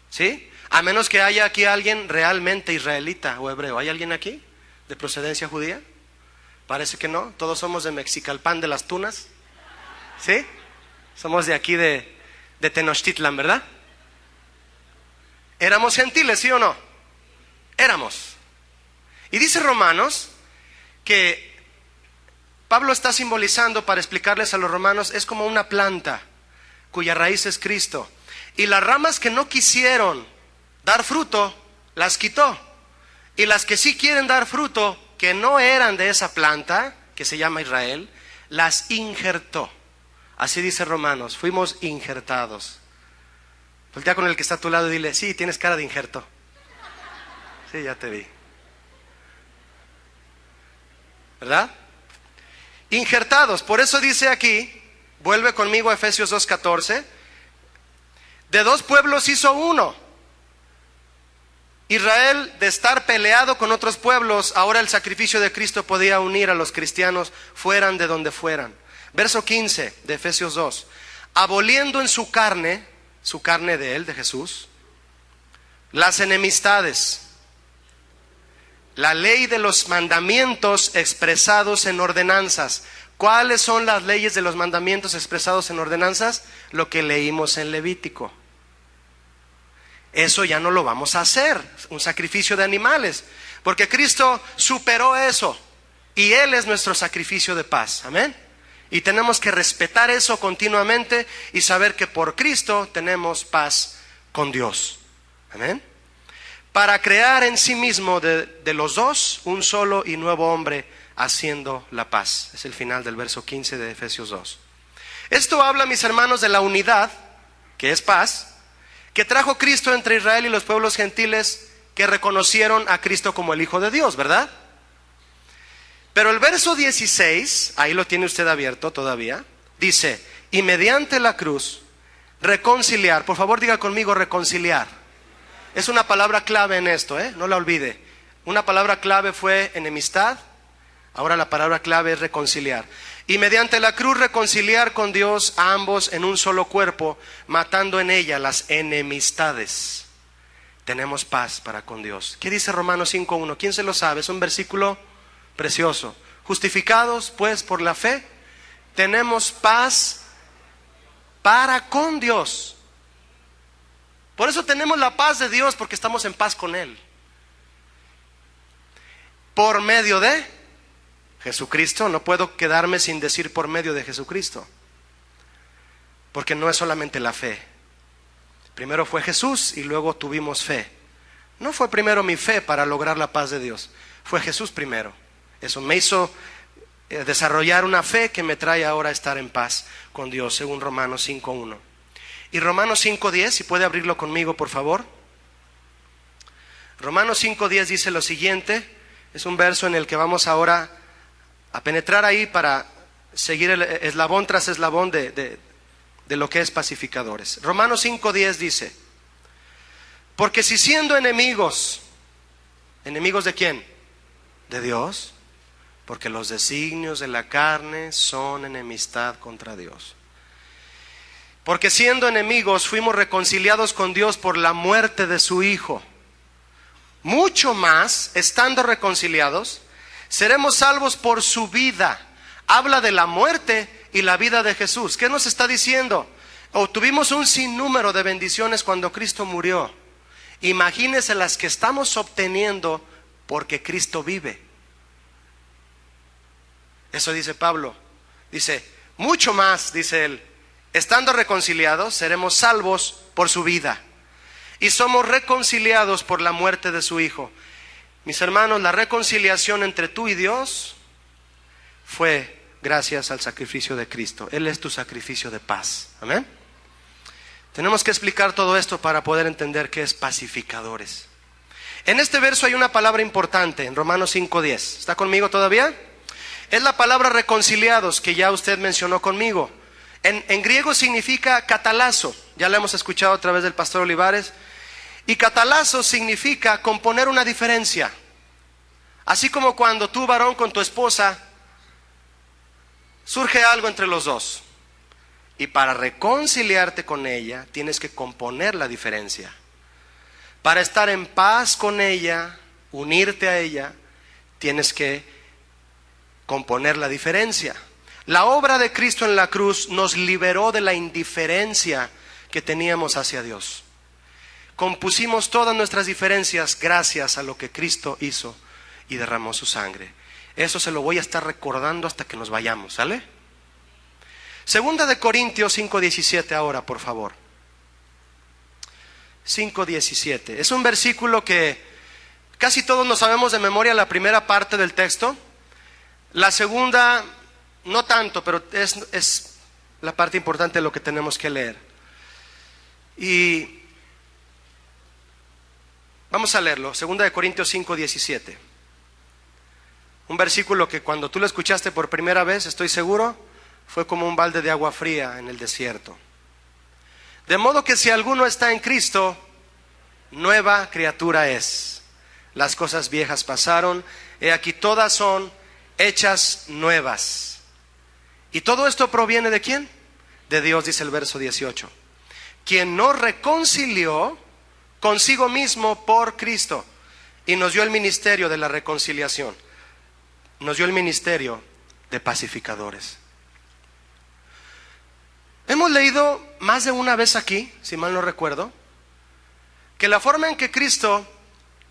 ¿Sí? A menos que haya aquí alguien realmente israelita o hebreo. ¿Hay alguien aquí de procedencia judía? Parece que no. Todos somos de Mexicalpan de las Tunas. ¿Sí? Somos de aquí de Tenochtitlan, ¿verdad? ¿Éramos gentiles, sí o no? Éramos. Y dice Romanos que Pablo está simbolizando, para explicarles a los romanos, es como una planta cuya raíz es Cristo. Y las ramas que no quisieron dar fruto, las quitó. Y las que sí quieren dar fruto, que no eran de esa planta, que se llama Israel, las injertó. Así dice Romanos, fuimos injertados. Voltea con el que está a tu lado y dile, sí, tienes cara de injerto. Sí, ya te vi. ¿Verdad? Injertados, por eso dice aquí, vuelve conmigo a Efesios 2:14, de dos pueblos hizo uno. Israel, de estar peleado con otros pueblos, ahora el sacrificio de Cristo podía unir a los cristianos, fueran de donde fueran. Verso 15 de Efesios 2, aboliendo en su carne de él, de Jesús, las enemistades, la ley de los mandamientos expresados en ordenanzas. ¿Cuáles son las leyes de los mandamientos expresados en ordenanzas? Lo que leímos en Levítico. Eso ya no lo vamos a hacer, un sacrificio de animales, porque Cristo superó eso y Él es nuestro sacrificio de paz. Amén. Y tenemos que respetar eso continuamente y saber que por Cristo tenemos paz con Dios. Amén. Para crear en sí mismo de los dos un solo y nuevo hombre, haciendo la paz. Es el final del verso 15 de Efesios 2. Esto habla, mis hermanos, de la unidad, que es paz, que trajo Cristo entre Israel y los pueblos gentiles que reconocieron a Cristo como el Hijo de Dios, ¿verdad? Pero el verso 16, ahí lo tiene usted abierto todavía, dice, y mediante la cruz, reconciliar. Por favor, diga conmigo, reconciliar. Es una palabra clave en esto, no la olvide. Una palabra clave fue enemistad, ahora la palabra clave es reconciliar. Y mediante la cruz reconciliar con Dios a ambos en un solo cuerpo, matando en ella las enemistades. Tenemos paz para con Dios. ¿Qué dice Romanos 5:1? ¿Quién se lo sabe? Es un versículo precioso. Justificados pues por la fe, tenemos paz para con Dios. Por eso tenemos la paz de Dios, porque estamos en paz con Él. Por medio de Jesucristo. No puedo quedarme sin decir por medio de Jesucristo, porque no es solamente la fe. Primero fue Jesús y luego tuvimos fe. No fue primero mi fe para lograr la paz de Dios, fue Jesús primero. Eso me hizo desarrollar una fe que me trae ahora a estar en paz con Dios, según Romanos 5:1. Y Romanos 5:10, si puede abrirlo conmigo, por favor. Romanos 5:10 dice lo siguiente. Es un verso en el que vamos ahora a penetrar ahí para seguir el eslabón tras eslabón de lo que es pacificadores. Romanos 5:10 dice, porque si siendo enemigos, ¿enemigos de quién? De Dios, porque los designios de la carne son enemistad contra Dios. Porque siendo enemigos fuimos reconciliados con Dios por la muerte de su Hijo. Mucho más, estando reconciliados, seremos salvos por su vida. Habla de la muerte y la vida de Jesús. ¿Qué nos está diciendo? Obtuvimos un sinnúmero de bendiciones cuando Cristo murió. Imagínense las que estamos obteniendo porque Cristo vive. Eso dice Pablo. Dice, mucho más, dice él. Estando reconciliados, seremos salvos por su vida. Y somos reconciliados por la muerte de su Hijo. Mis hermanos, la reconciliación entre tú y Dios fue gracias al sacrificio de Cristo. Él es tu sacrificio de paz. Amén. Tenemos que explicar todo esto para poder entender qué es pacificadores. En este verso hay una palabra importante, en Romanos 5:10. ¿Está conmigo todavía? Es la palabra reconciliados, que ya usted mencionó conmigo. En griego significa catalazo, ya la hemos escuchado a través del pastor Olivares. Y catalazo significa componer una diferencia. Así como cuando tú, varón, con tu esposa Surge algo entre los dos. Y para reconciliarte con ella, tienes que componer la diferencia. Para estar en paz con ella, unirte a ella, tienes que componer la diferencia. La obra de Cristo en la cruz nos liberó de la indiferencia que teníamos hacia Dios. Compusimos todas nuestras diferencias gracias a lo que Cristo hizo y derramó su sangre. Eso se lo voy a estar recordando hasta que nos vayamos, ¿sale? Segunda de Corintios 5:17 ahora, por favor. 5:17. Es un versículo que casi todos nos sabemos de memoria, la primera parte del texto. La segunda, no tanto, pero es la parte importante de lo que tenemos que leer. Y vamos a leerlo. Segunda de Corintios 5:17. Un versículo que cuando tú lo escuchaste por primera vez, estoy seguro, fue como un balde de agua fría en el desierto. De modo que si alguno está en Cristo, nueva criatura es. Las cosas viejas pasaron, he aquí todas son hechas nuevas. ¿Y todo esto proviene de quién? De Dios, dice el verso 18. Quien nos reconcilió consigo mismo por Cristo y nos dio el ministerio de la reconciliación. Nos dio el ministerio de pacificadores. Hemos leído más de una vez aquí, si mal no recuerdo, que la forma en que Cristo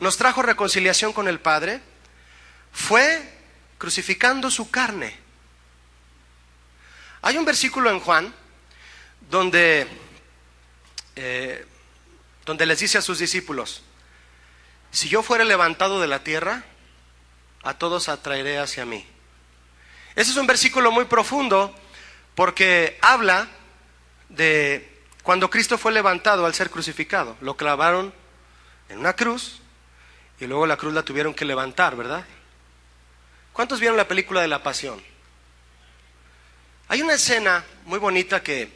nos trajo reconciliación con el Padre fue crucificando su carne. Hay un versículo en Juan donde les dice a sus discípulos: si yo fuera levantado de la tierra, a todos atraeré hacia mí. Ese es un versículo muy profundo porque habla de cuando Cristo fue levantado al ser crucificado. Lo clavaron en una cruz y luego la cruz la tuvieron que levantar, ¿verdad? ¿Cuántos vieron la película de La Pasión? Hay una escena muy bonita que,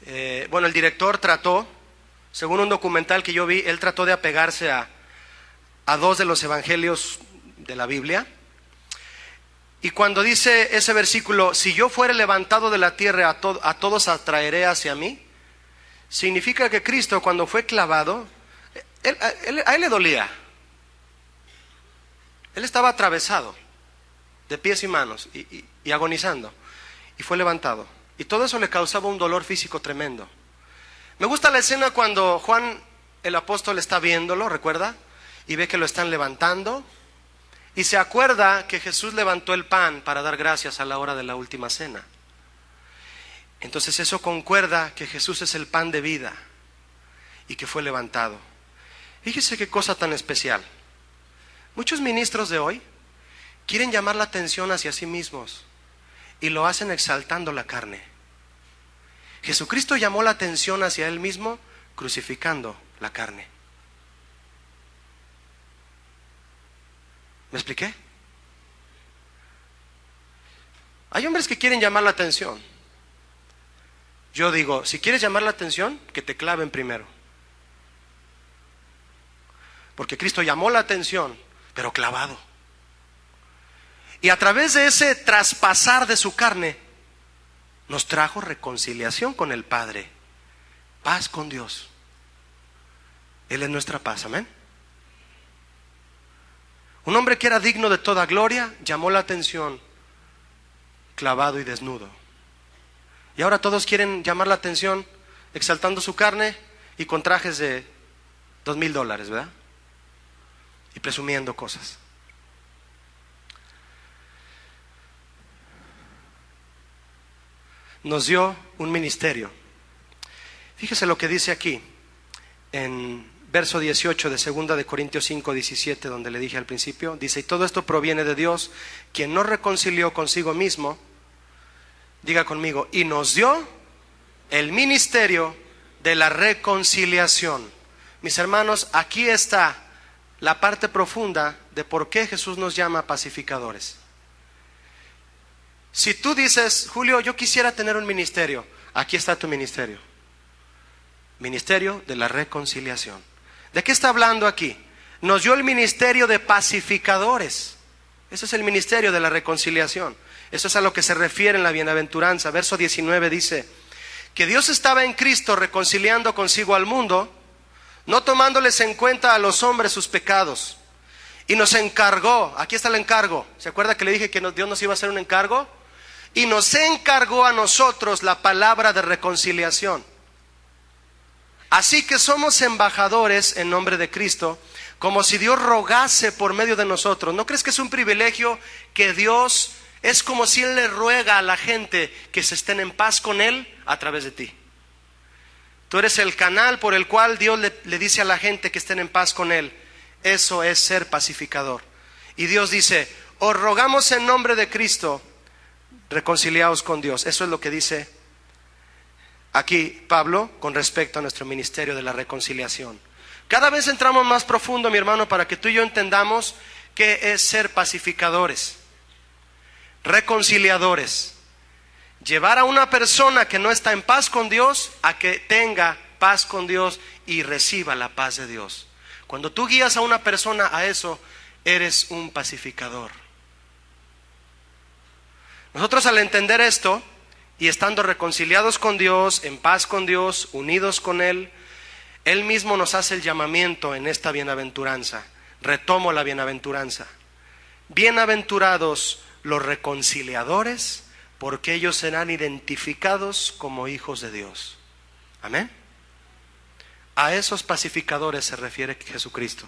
el director trató, según un documental que yo vi, él trató de apegarse a dos de los evangelios de la Biblia. Y cuando dice ese versículo, si yo fuere levantado de la tierra, a todos atraeré hacia mí, significa que Cristo, cuando fue clavado, a él le dolía. Él estaba atravesado de pies y manos y agonizando, y fue levantado. Y todo eso le causaba un dolor físico tremendo. Me gusta la escena cuando Juan el apóstol está viéndolo, ¿recuerda? Y ve que lo están levantando. Y se acuerda que Jesús levantó el pan para dar gracias a la hora de la última cena. Entonces eso concuerda que Jesús es el pan de vida y que fue levantado. Fíjese qué cosa tan especial. Muchos ministros de hoy quieren llamar la atención hacia sí mismos y lo hacen exaltando la carne. Jesucristo llamó la atención hacia Él mismo crucificando la carne. ¿Me expliqué? Hay hombres que quieren llamar la atención. Yo digo, si quieres llamar la atención, que te claven primero. Porque Cristo llamó la atención, pero clavado. Y a través de ese traspasar de su carne, nos trajo reconciliación con el Padre, paz con Dios. Él es nuestra paz, amén. Un hombre que era digno de toda gloria llamó la atención clavado y desnudo. Y ahora todos quieren llamar la atención exaltando su carne y con trajes de $2,000, ¿verdad? Y presumiendo cosas. Nos dio un ministerio. Fíjese lo que dice aquí en verso 18 de 2 de Corintios 5:17, donde le dije al principio, dice: y todo esto proviene de Dios, quien nos reconcilió consigo mismo, diga conmigo, y nos dio el ministerio de la reconciliación. Mis hermanos, aquí está la parte profunda de por qué Jesús nos llama pacificadores. Si tú dices, Julio, yo quisiera tener un ministerio, aquí está tu ministerio. Ministerio de la reconciliación. ¿De qué está hablando aquí? Nos dio el ministerio de pacificadores. Ese es el ministerio de la reconciliación. Eso es a lo que se refiere en la bienaventuranza. Verso 19 dice que Dios estaba en Cristo reconciliando consigo al mundo, no tomándoles en cuenta a los hombres sus pecados. Y nos encargó, aquí está el encargo. ¿Se acuerda que le dije que Dios nos iba a hacer un encargo? Y nos encargó a nosotros la palabra de reconciliación. Así que somos embajadores en nombre de Cristo, como si Dios rogase por medio de nosotros. ¿No crees que es un privilegio que Dios, es como si Él le ruega a la gente que se estén en paz con Él a través de ti? Tú eres el canal por el cual Dios le dice a la gente que estén en paz con Él. Eso es ser pacificador. Y Dios dice, os rogamos en nombre de Cristo, reconciliaos con Dios. Eso es lo que dice aquí Pablo con respecto a nuestro ministerio de la reconciliación. Cada vez entramos más profundo, mi hermano, para que tú y yo entendamos qué es ser pacificadores, reconciliadores. Llevar a una persona que no está en paz con Dios a que tenga paz con Dios y reciba la paz de Dios. Cuando tú guías a una persona a eso, eres un pacificador. Nosotros, al entender esto y estando reconciliados con Dios, en paz con Dios, unidos con Él, Él mismo nos hace el llamamiento en esta bienaventuranza. Retomo la bienaventuranza. Bienaventurados los reconciliadores, porque ellos serán identificados como hijos de Dios. Amén. A esos pacificadores se refiere Jesucristo,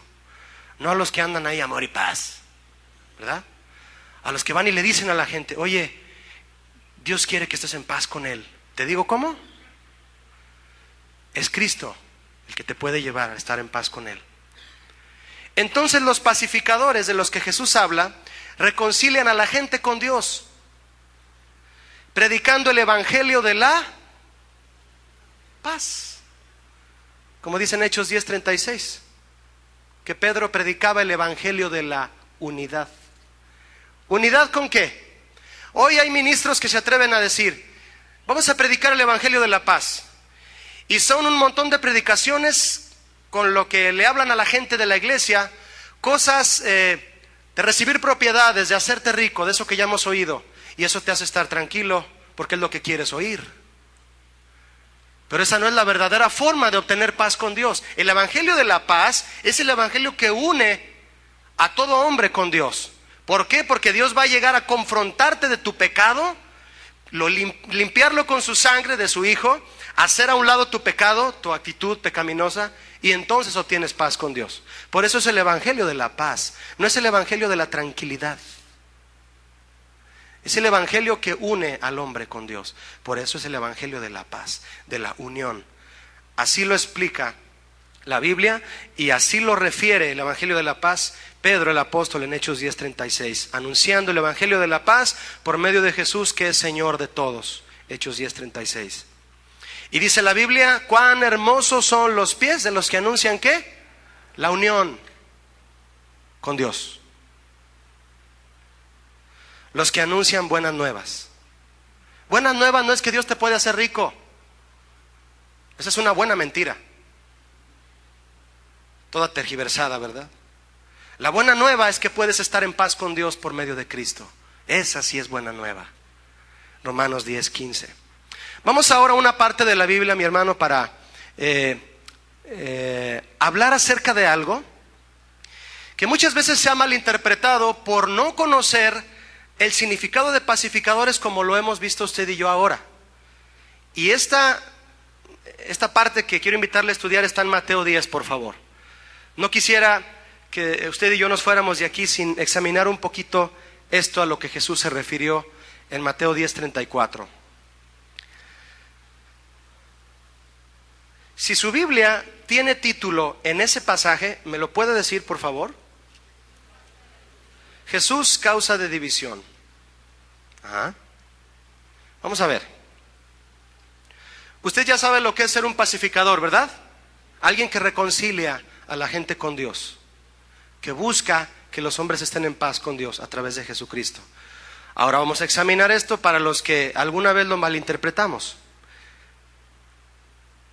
no a los que andan ahí amor y paz, ¿verdad? A los que van y le dicen a la gente, oye, Dios quiere que estés en paz con Él. ¿Te digo cómo? Es Cristo el que te puede llevar a estar en paz con Él. Entonces los pacificadores de los que Jesús habla reconcilian a la gente con Dios, predicando el evangelio de la paz. Como dice en Hechos 10:36, que Pedro predicaba el evangelio de la unidad. ¿Unidad con qué? Hoy hay ministros que se atreven a decir, vamos a predicar el evangelio de la paz. Y son un montón de predicaciones con lo que le hablan a la gente de la iglesia, cosas de recibir propiedades, de hacerte rico, de eso que ya hemos oído. Y eso te hace estar tranquilo porque es lo que quieres oír. Pero esa no es la verdadera forma de obtener paz con Dios. El evangelio de la paz es el evangelio que une a todo hombre con Dios. ¿Por qué? Porque Dios va a llegar a confrontarte de tu pecado, limpiarlo con su sangre de su Hijo, hacer a un lado tu pecado, tu actitud pecaminosa, y entonces obtienes paz con Dios. Por eso es el evangelio de la paz, no es el evangelio de la tranquilidad. Es el evangelio que une al hombre con Dios. Por eso es el evangelio de la paz, de la unión. Así lo explica la Biblia y así lo refiere el evangelio de la paz Pedro el apóstol en Hechos 10:36, anunciando el evangelio de la paz por medio de Jesús, que es Señor de todos. Hechos 10:36. Y dice la Biblia, cuán hermosos son los pies de los que anuncian ¿qué? La unión con Dios. Los que anuncian buenas nuevas. Buenas nuevas no es que Dios te puede hacer rico. Esa es una buena mentira, toda tergiversada, ¿verdad? La buena nueva es que puedes estar en paz con Dios por medio de Cristo. Esa sí es buena nueva. Romanos 10:15. Vamos ahora a una parte de la Biblia, mi hermano, para hablar acerca de algo que muchas veces se ha malinterpretado por no conocer el significado de pacificadores como lo hemos visto usted y yo ahora. Y esta parte que quiero invitarle a estudiar está en Mateo 10, por favor. No quisiera que usted y yo nos fuéramos de aquí sin examinar un poquito esto a lo que Jesús se refirió en Mateo 10:34. Si su Biblia tiene título en ese pasaje, ¿me lo puede decir, por favor? Jesús, causa de división. Ajá. Vamos a ver. Usted ya sabe lo que es ser un pacificador, ¿verdad? Alguien que reconcilia a la gente con Dios, que busca que los hombres estén en paz con Dios a través de Jesucristo. Ahora vamos a examinar esto para los que alguna vez lo malinterpretamos.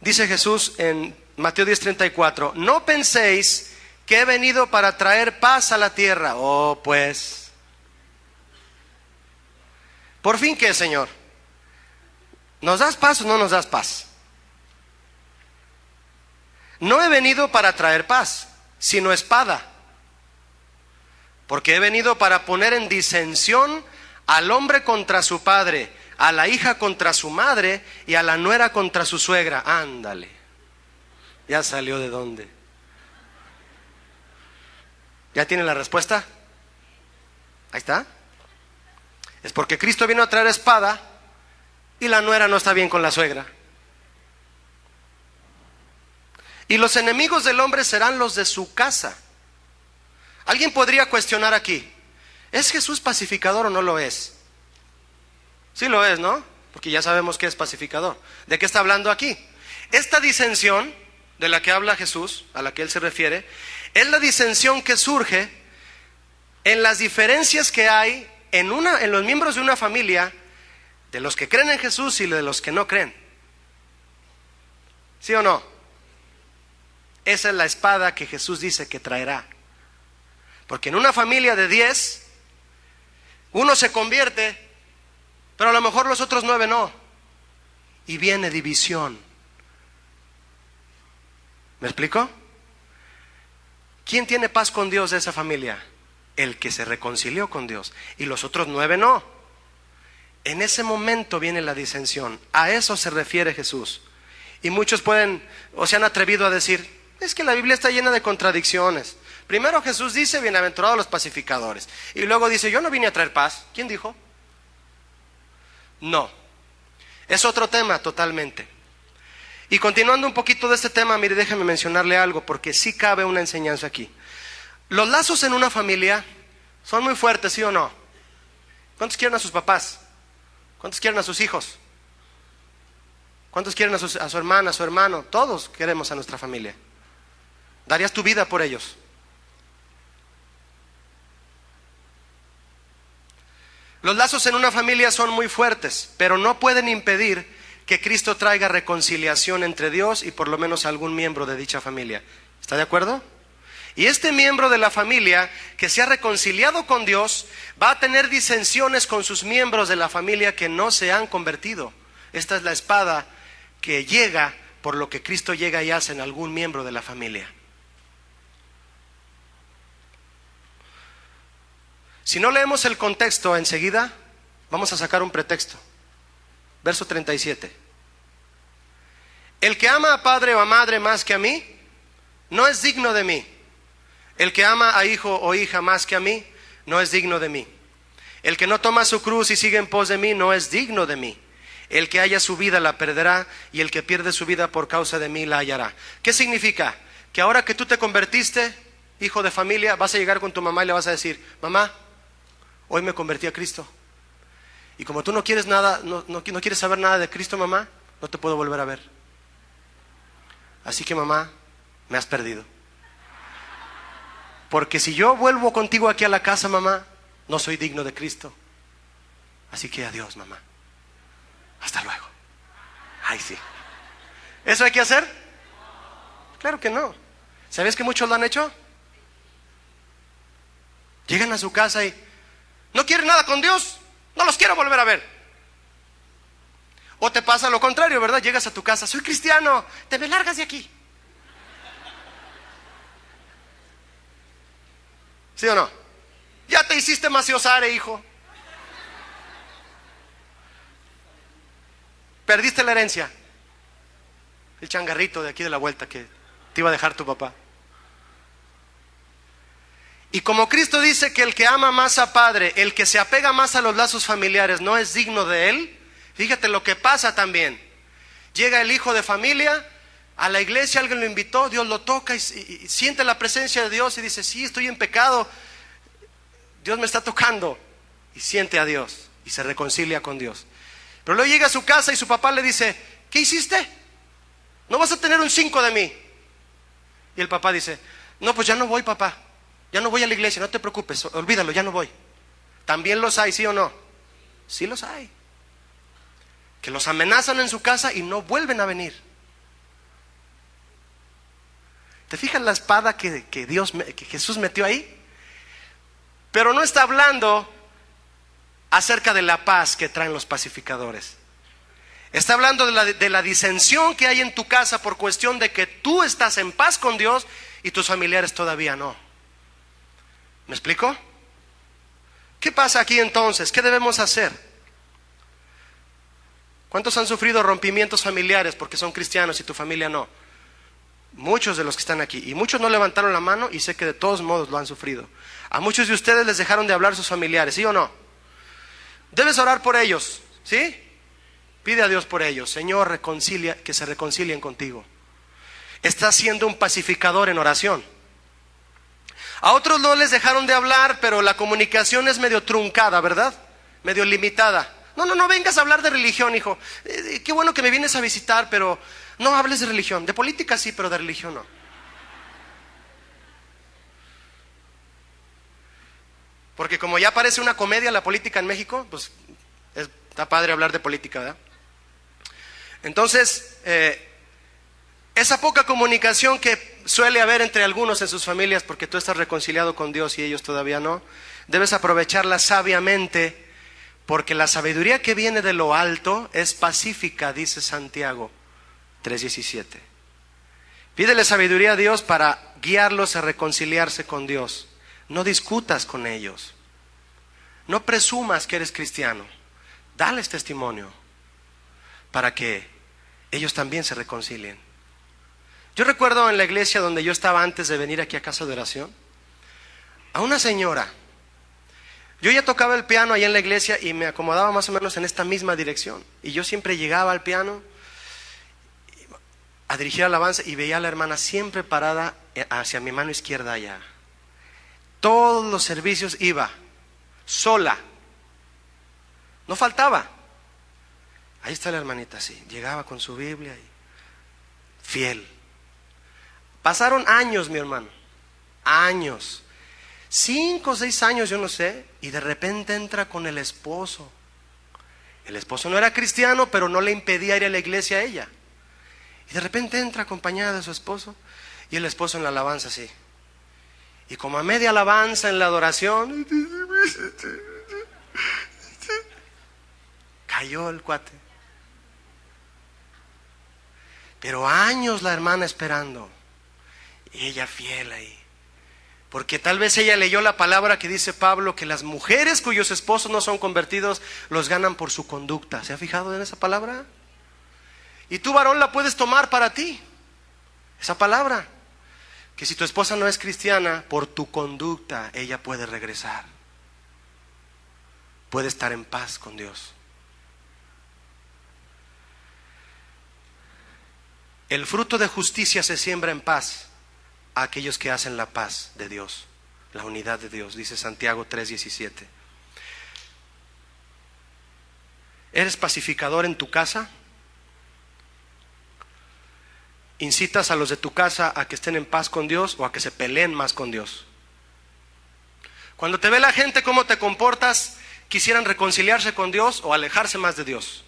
Dice Jesús en Mateo 10:34, no penséis que he venido para traer paz a la tierra. Oh, pues, ¿Por fin qué, Señor? ¿Nos das paz o no nos das paz? No he venido para traer paz, sino espada. Porque he venido para poner en disensión al hombre contra su padre, a la hija contra su madre y a la nuera contra su suegra. Ándale. ¿Ya salió de dónde? ¿Ya tiene la respuesta? Ahí está. Es porque Cristo vino a traer espada y la nuera no está bien con la suegra. Y los enemigos del hombre serán los de su casa. Alguien podría cuestionar aquí, ¿es Jesús pacificador o no lo es? Sí lo es, ¿no? Porque ya sabemos que es pacificador. ¿De qué está hablando aquí? Esta disensión de la que habla Jesús, a la que él se refiere, es la disensión que surge en las diferencias que hay en los miembros de una familia, de los que creen en Jesús y de los que no creen. ¿Sí o no? Esa es la espada que Jesús dice que traerá. Porque en una familia de 10, uno se convierte, pero a lo mejor los otros 9 no. Y viene división. ¿Me explico? ¿Quién tiene paz con Dios de esa familia? El que se reconcilió con Dios. Y los otros 9 no. En ese momento viene la disensión. A eso se refiere Jesús. Y muchos pueden, o se han atrevido a decir, es que la Biblia está llena de contradicciones. Primero Jesús dice, bienaventurados los pacificadores. Y luego dice, yo no vine a traer paz. ¿Quién dijo? No. Es otro tema totalmente. Y continuando un poquito de este tema, mire, déjame mencionarle algo, porque sí cabe una enseñanza aquí. Los lazos en una familia son muy fuertes, ¿sí o no? ¿Cuántos quieren a sus papás? ¿Cuántos quieren a sus hijos? ¿Cuántos quieren a su hermana, a su hermano? Todos queremos a nuestra familia. ¿Darías tu vida por ellos? Los lazos en una familia son muy fuertes, pero no pueden impedir que Cristo traiga reconciliación entre Dios y por lo menos algún miembro de dicha familia. ¿Está de acuerdo? Y este miembro de la familia que se ha reconciliado con Dios va a tener disensiones con sus miembros de la familia que no se han convertido. Esta es la espada que llega por lo que Cristo llega y hace en algún miembro de la familia. Si no leemos el contexto enseguida, vamos a sacar un pretexto. Verso 37. El que ama a padre o a madre más que a mí, no es digno de mí. El que ama a hijo o hija más que a mí, no es digno de mí. El que no toma su cruz y sigue en pos de mí, no es digno de mí. El que haya su vida la perderá, y el que pierde su vida por causa de mí la hallará. ¿Qué significa? Que ahora que tú te convertiste, hijo de familia, vas a llegar con tu mamá y le vas a decir, mamá, hoy me convertí a Cristo. Y como tú no quieres nada, no quieres saber nada de Cristo, mamá, no te puedo volver a ver. Así que mamá, me has perdido. Porque si yo vuelvo contigo aquí a la casa, mamá, no soy digno de Cristo. Así que adiós, mamá. Hasta luego. Ay, sí. ¿Eso hay que hacer? Claro que no. ¿Sabes que muchos lo han hecho? Llegan a su casa y no quieren nada con Dios, no los quiero volver a ver. O te pasa lo contrario, ¿verdad? Llegas a tu casa, soy cristiano, te me largas de aquí. ¿Sí o no? Ya te hiciste maciosare, hijo. Perdiste la herencia. El changarrito de aquí de la vuelta que te iba a dejar tu papá. Y como Cristo dice que el que ama más a padre, el que se apega más a los lazos familiares, no es digno de él, fíjate lo que pasa también. Llega el hijo de familia a la iglesia, alguien lo invitó, Dios lo toca y siente la presencia de Dios y dice, sí, estoy en pecado, Dios me está tocando. Y siente a Dios y se reconcilia con Dios. Pero luego llega a su casa y su papá le dice, ¿qué hiciste? No vas a tener un 5 de mí. Y el papá dice, no, pues ya no voy, papá. Ya no voy a la iglesia, no te preocupes, olvídalo, ya no voy. También los hay, ¿sí o no? Sí los hay. Que los amenazan en su casa y no vuelven a venir. ¿Te fijas la espada que Jesús metió ahí? Pero no está hablando acerca de la paz que traen los pacificadores. Está hablando de la disensión que hay en tu casa por cuestión de que tú estás en paz con Dios y tus familiares todavía no. ¿Me explico? ¿Qué pasa aquí entonces? ¿Qué debemos hacer? ¿Cuántos han sufrido rompimientos familiares porque son cristianos y tu familia no? Muchos de los que están aquí. Y muchos no levantaron la mano y sé que de todos modos lo han sufrido. A muchos de ustedes les dejaron de hablar sus familiares, ¿sí o no? Debes orar por ellos, ¿sí? Pide a Dios por ellos. Señor, reconcilia, que se reconcilien contigo. Estás siendo un pacificador en oración. A otros no les dejaron de hablar, pero la comunicación es medio truncada, ¿verdad? Medio limitada. No vengas a hablar de religión, hijo. Qué bueno que me vienes a visitar, pero no hables de religión. De política sí, pero de religión no. Porque como ya parece una comedia la política en México, pues está padre hablar de política, ¿verdad? Entonces, esa poca comunicación que suele haber entre algunos en sus familias, porque tú estás reconciliado con Dios y ellos todavía no, debes aprovecharla sabiamente, porque la sabiduría que viene de lo alto es pacífica, dice Santiago 3:17. Pídele sabiduría a Dios para guiarlos a reconciliarse con Dios. No discutas con ellos. No presumas que eres cristiano. Dales testimonio para que ellos también se reconcilien. Yo recuerdo en la iglesia donde yo estaba antes de venir aquí a casa de oración, a una señora. Yo ya tocaba el piano allá en la iglesia y me acomodaba más o menos en esta misma dirección. Y yo siempre llegaba al piano a dirigir alabanza y veía a la hermana siempre parada hacia mi mano izquierda allá. Todos los servicios iba sola, no faltaba. Ahí está la hermanita así, llegaba con su Biblia y fiel. Pasaron años, mi hermano, años, 5 o 6 años, yo no sé, y de repente entra con el esposo. El esposo no era cristiano, pero no le impedía ir a la iglesia a ella. Y de repente entra acompañada de su esposo y el esposo en la alabanza así. Y como a media alabanza en la adoración, cayó el cuate. Pero años la hermana esperando y ella fiel ahí. Porque tal vez ella leyó la palabra que dice Pablo, que las mujeres cuyos esposos no son convertidos los ganan por su conducta. ¿Se ha fijado en esa palabra? Y tú, varón, la puedes tomar para ti, esa palabra. Que si tu esposa no es cristiana, por tu conducta ella puede regresar. Puede estar en paz con Dios. El fruto de justicia se siembra en paz a aquellos que hacen la paz de Dios, la unidad de Dios, dice Santiago 3:17. ¿Eres pacificador en tu casa? ¿Incitas a los de tu casa a que estén en paz con Dios o a que se peleen más con Dios? Cuando te ve la gente cómo te comportas, ¿quisieran reconciliarse con Dios o alejarse más de Dios?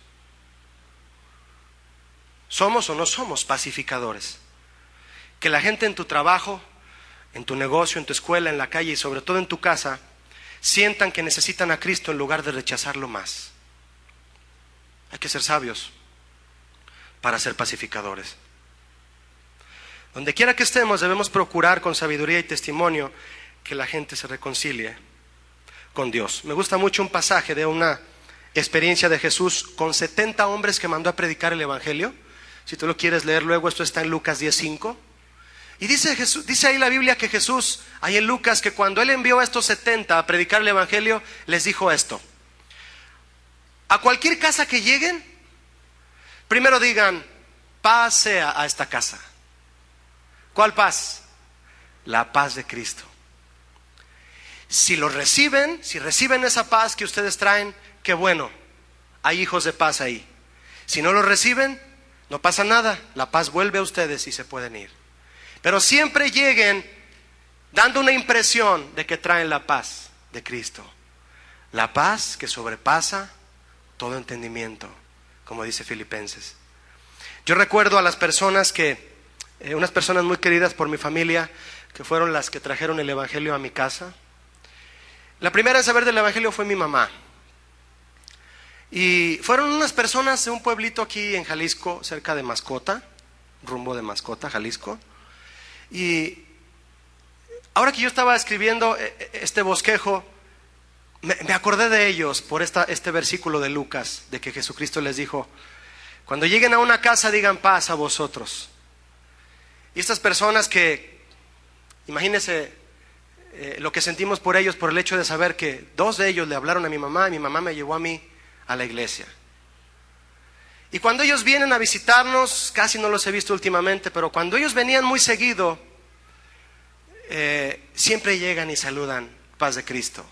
¿Somos o no somos pacificadores? Que la gente en tu trabajo, en tu negocio, en tu escuela, en la calle y sobre todo en tu casa, sientan que necesitan a Cristo en lugar de rechazarlo más. Hay que ser sabios para ser pacificadores. Donde quiera que estemos, debemos procurar con sabiduría y testimonio que la gente se reconcilie con Dios. Me gusta mucho un pasaje de una experiencia de Jesús con 70 hombres que mandó a predicar el Evangelio. Si tú lo quieres leer luego, esto está en Lucas 10:5. Y dice ahí la Biblia que Jesús, ahí en Lucas, que cuando Él envió a estos 70 a predicar el Evangelio, les dijo esto: a cualquier casa que lleguen, primero digan, paz sea a esta casa. ¿Cuál paz? La paz de Cristo. Si lo reciben, si reciben esa paz que ustedes traen, qué bueno, hay hijos de paz ahí. Si no lo reciben, no pasa nada, la paz vuelve a ustedes y se pueden ir. Pero siempre lleguen dando una impresión de que traen la paz de Cristo. La paz que sobrepasa todo entendimiento, como dice Filipenses. Yo recuerdo a las personas unas personas muy queridas por mi familia, que fueron las que trajeron el Evangelio a mi casa. La primera en saber del Evangelio fue mi mamá. Y fueron unas personas de un pueblito aquí en Jalisco, cerca de Mascota, rumbo de Mascota, Jalisco. Y ahora que yo estaba escribiendo este bosquejo, me acordé de ellos por este versículo de Lucas, de que Jesucristo les dijo: cuando lleguen a una casa digan paz a vosotros. Y estas personas que, imagínense lo que sentimos por ellos, por el hecho de saber que dos de ellos le hablaron a mi mamá y mi mamá me llevó a mí a la iglesia. Y cuando ellos vienen a visitarnos, casi no los he visto últimamente, pero cuando ellos venían muy seguido, siempre llegan y saludan: paz de Cristo.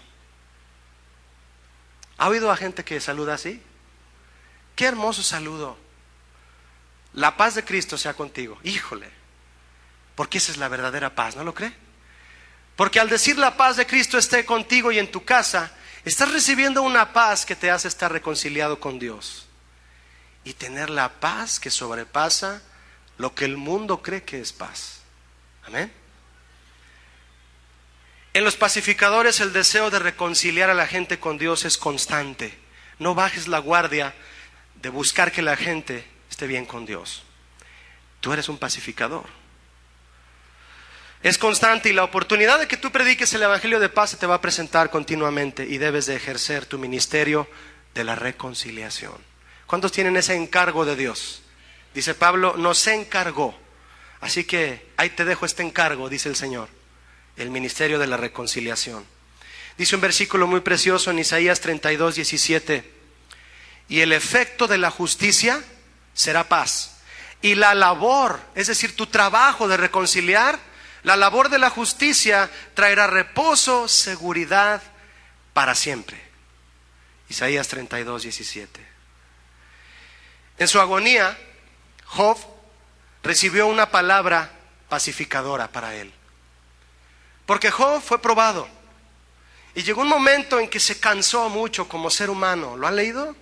¿Ha oído a gente que saluda así? Qué hermoso saludo. La paz de Cristo sea contigo. Híjole, porque esa es la verdadera paz, ¿no lo cree? Porque al decir la paz de Cristo esté contigo y en tu casa, estás recibiendo una paz que te hace estar reconciliado con Dios y tener la paz que sobrepasa lo que el mundo cree que es paz. Amén. En los pacificadores el deseo de reconciliar a la gente con Dios es constante. No bajes la guardia de buscar que la gente esté bien con Dios. Tú eres un pacificador. Es constante, y la oportunidad de que tú prediques el evangelio de paz se te va a presentar continuamente, y debes de ejercer tu ministerio de la reconciliación. ¿Cuántos tienen ese encargo de Dios? Dice Pablo: nos encargó. Así que ahí te dejo este encargo, dice el Señor, el ministerio de la reconciliación. Dice un versículo muy precioso en Isaías 32:17: y el efecto de la justicia será paz, y la labor, es decir, tu trabajo de reconciliar, la labor de la justicia traerá reposo, seguridad para siempre. Isaías 32:17. En su agonía, Job recibió una palabra pacificadora para él. Porque Job fue probado y llegó un momento en que se cansó mucho como ser humano. ¿Lo han leído?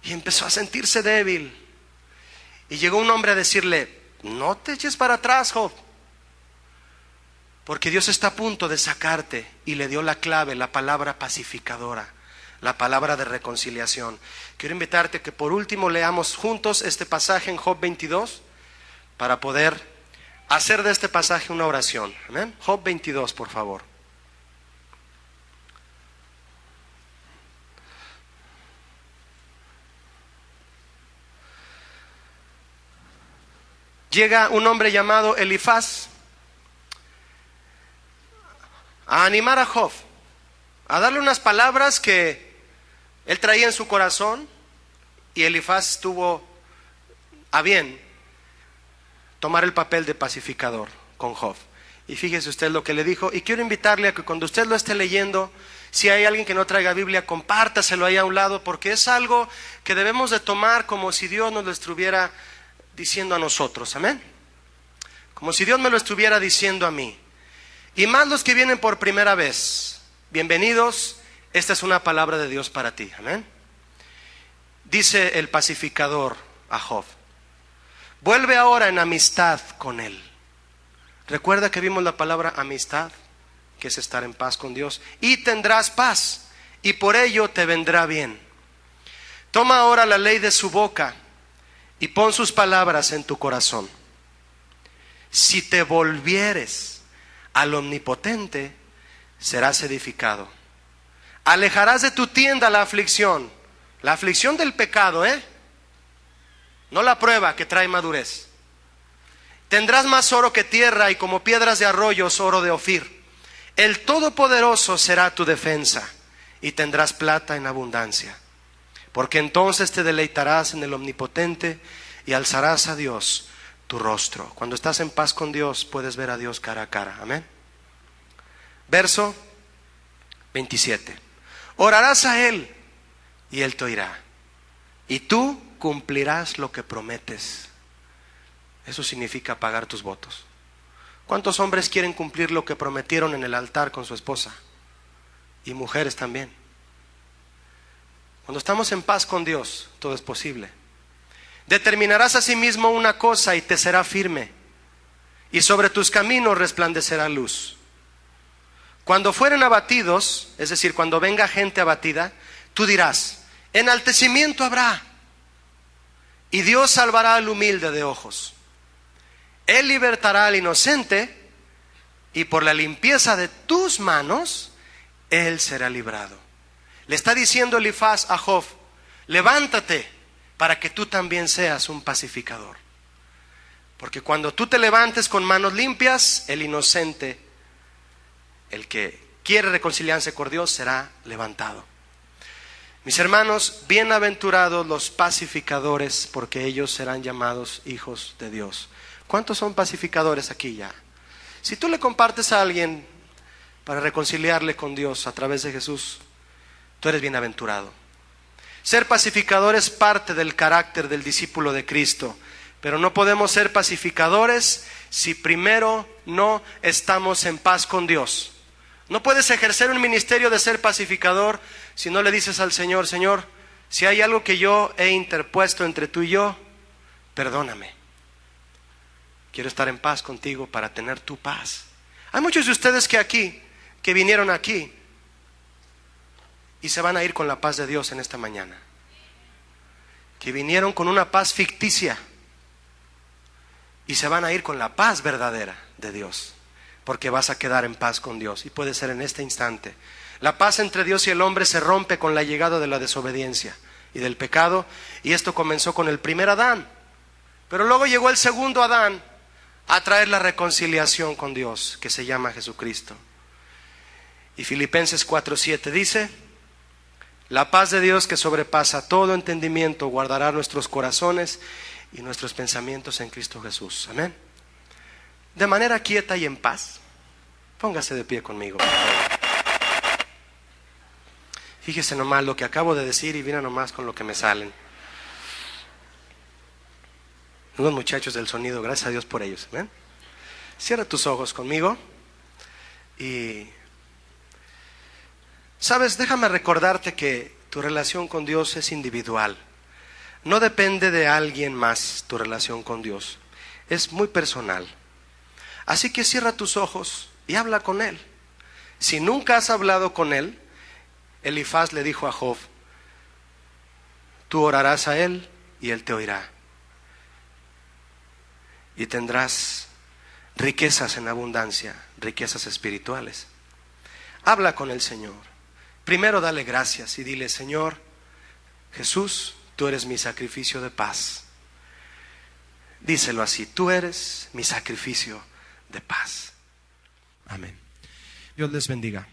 Y empezó a sentirse débil. Y llegó un hombre a decirle: no te eches para atrás, Job, porque Dios está a punto de sacarte. Y le dio la clave, la palabra pacificadora, la palabra de reconciliación. Quiero invitarte a que por último leamos juntos este pasaje en Job 22 para poder hacer de este pasaje una oración. Amén. Job 22, por favor. Llega un hombre llamado Elifaz a animar a Job, a darle unas palabras que él traía en su corazón, y Elifaz tuvo a bien tomar el papel de pacificador con Job. Y fíjese usted lo que le dijo, y quiero invitarle a que cuando usted lo esté leyendo, si hay alguien que no traiga Biblia, compártaselo ahí a un lado, porque es algo que debemos de tomar como si Dios nos lo estuviera diciendo a nosotros. Amén. Como si Dios me lo estuviera diciendo a mí. Y más los que vienen por primera vez, bienvenidos. Esta es una palabra de Dios para ti. Amén. Dice el pacificador a Job: vuelve ahora en amistad con él. Recuerda que vimos la palabra amistad, que es estar en paz con Dios. Y tendrás paz, y por ello te vendrá bien. Toma ahora la ley de su boca y pon sus palabras en tu corazón. Si te volvieres al Omnipotente, serás edificado. Alejarás de tu tienda la aflicción del pecado, no la prueba que trae madurez. Tendrás más oro que tierra, y como piedras de arroyos, oro de Ofir. El Todopoderoso será tu defensa, y tendrás plata en abundancia. Porque entonces te deleitarás en el Omnipotente y alzarás a Dios tu rostro. Cuando estás en paz con Dios, puedes ver a Dios cara a cara. Amén. Verso 27. Orarás a Él y Él te oirá, y tú cumplirás lo que prometes. Eso significa pagar tus votos. ¿Cuántos hombres quieren cumplir lo que prometieron en el altar con su esposa? Y mujeres también. Cuando estamos en paz con Dios, todo es posible. Determinarás a sí mismo una cosa y te será firme, y sobre tus caminos resplandecerá luz. Cuando fueren abatidos, es decir, cuando venga gente abatida, tú dirás: enaltecimiento habrá, y Dios salvará al humilde de ojos. Él libertará al inocente, y por la limpieza de tus manos, él será librado. Le está diciendo Elifaz a Job: levántate para que tú también seas un pacificador. Porque cuando tú te levantes con manos limpias, el inocente, el que quiere reconciliarse con Dios, será levantado. Mis hermanos, bienaventurados los pacificadores, porque ellos serán llamados hijos de Dios. ¿Cuántos son pacificadores aquí ya? Si tú le compartes a alguien para reconciliarle con Dios a través de Jesús, tú eres bienaventurado. Ser pacificador es parte del carácter del discípulo de Cristo, pero no podemos ser pacificadores si primero no estamos en paz con Dios. No puedes ejercer un ministerio de ser pacificador si no le dices al Señor: Señor, si hay algo que yo he interpuesto entre tú y yo, perdóname. Quiero estar en paz contigo para tener tu paz. Hay muchos de ustedes que vinieron aquí y se van a ir con la paz de Dios en esta mañana. Que vinieron con una paz ficticia y se van a ir con la paz verdadera de Dios, porque vas a quedar en paz con Dios, y puede ser en este instante. La paz entre Dios y el hombre se rompe con la llegada de la desobediencia y del pecado, y esto comenzó con el primer Adán, pero luego llegó el segundo Adán a traer la reconciliación con Dios, que se llama Jesucristo. Y Filipenses 4:7 dice: la paz de Dios, que sobrepasa todo entendimiento, guardará nuestros corazones y nuestros pensamientos en Cristo Jesús. Amén. De manera quieta y en paz, póngase de pie conmigo, por favor. Fíjese nomás lo que acabo de decir y mira nomás con lo que me salen. Unos muchachos del sonido, gracias a Dios por ellos. ¿Ven? Cierra tus ojos conmigo. Y sabes, déjame recordarte que tu relación con Dios es individual. No depende de alguien más tu relación con Dios. Es muy personal. Así que cierra tus ojos y habla con Él. Si nunca has hablado con Él, Elifaz le dijo a Job: tú orarás a Él y Él te oirá. Y tendrás riquezas en abundancia, riquezas espirituales. Habla con el Señor. Primero dale gracias y dile: Señor Jesús, tú eres mi sacrificio de paz. Díselo así: tú eres mi sacrificio de paz. Amén. Dios les bendiga.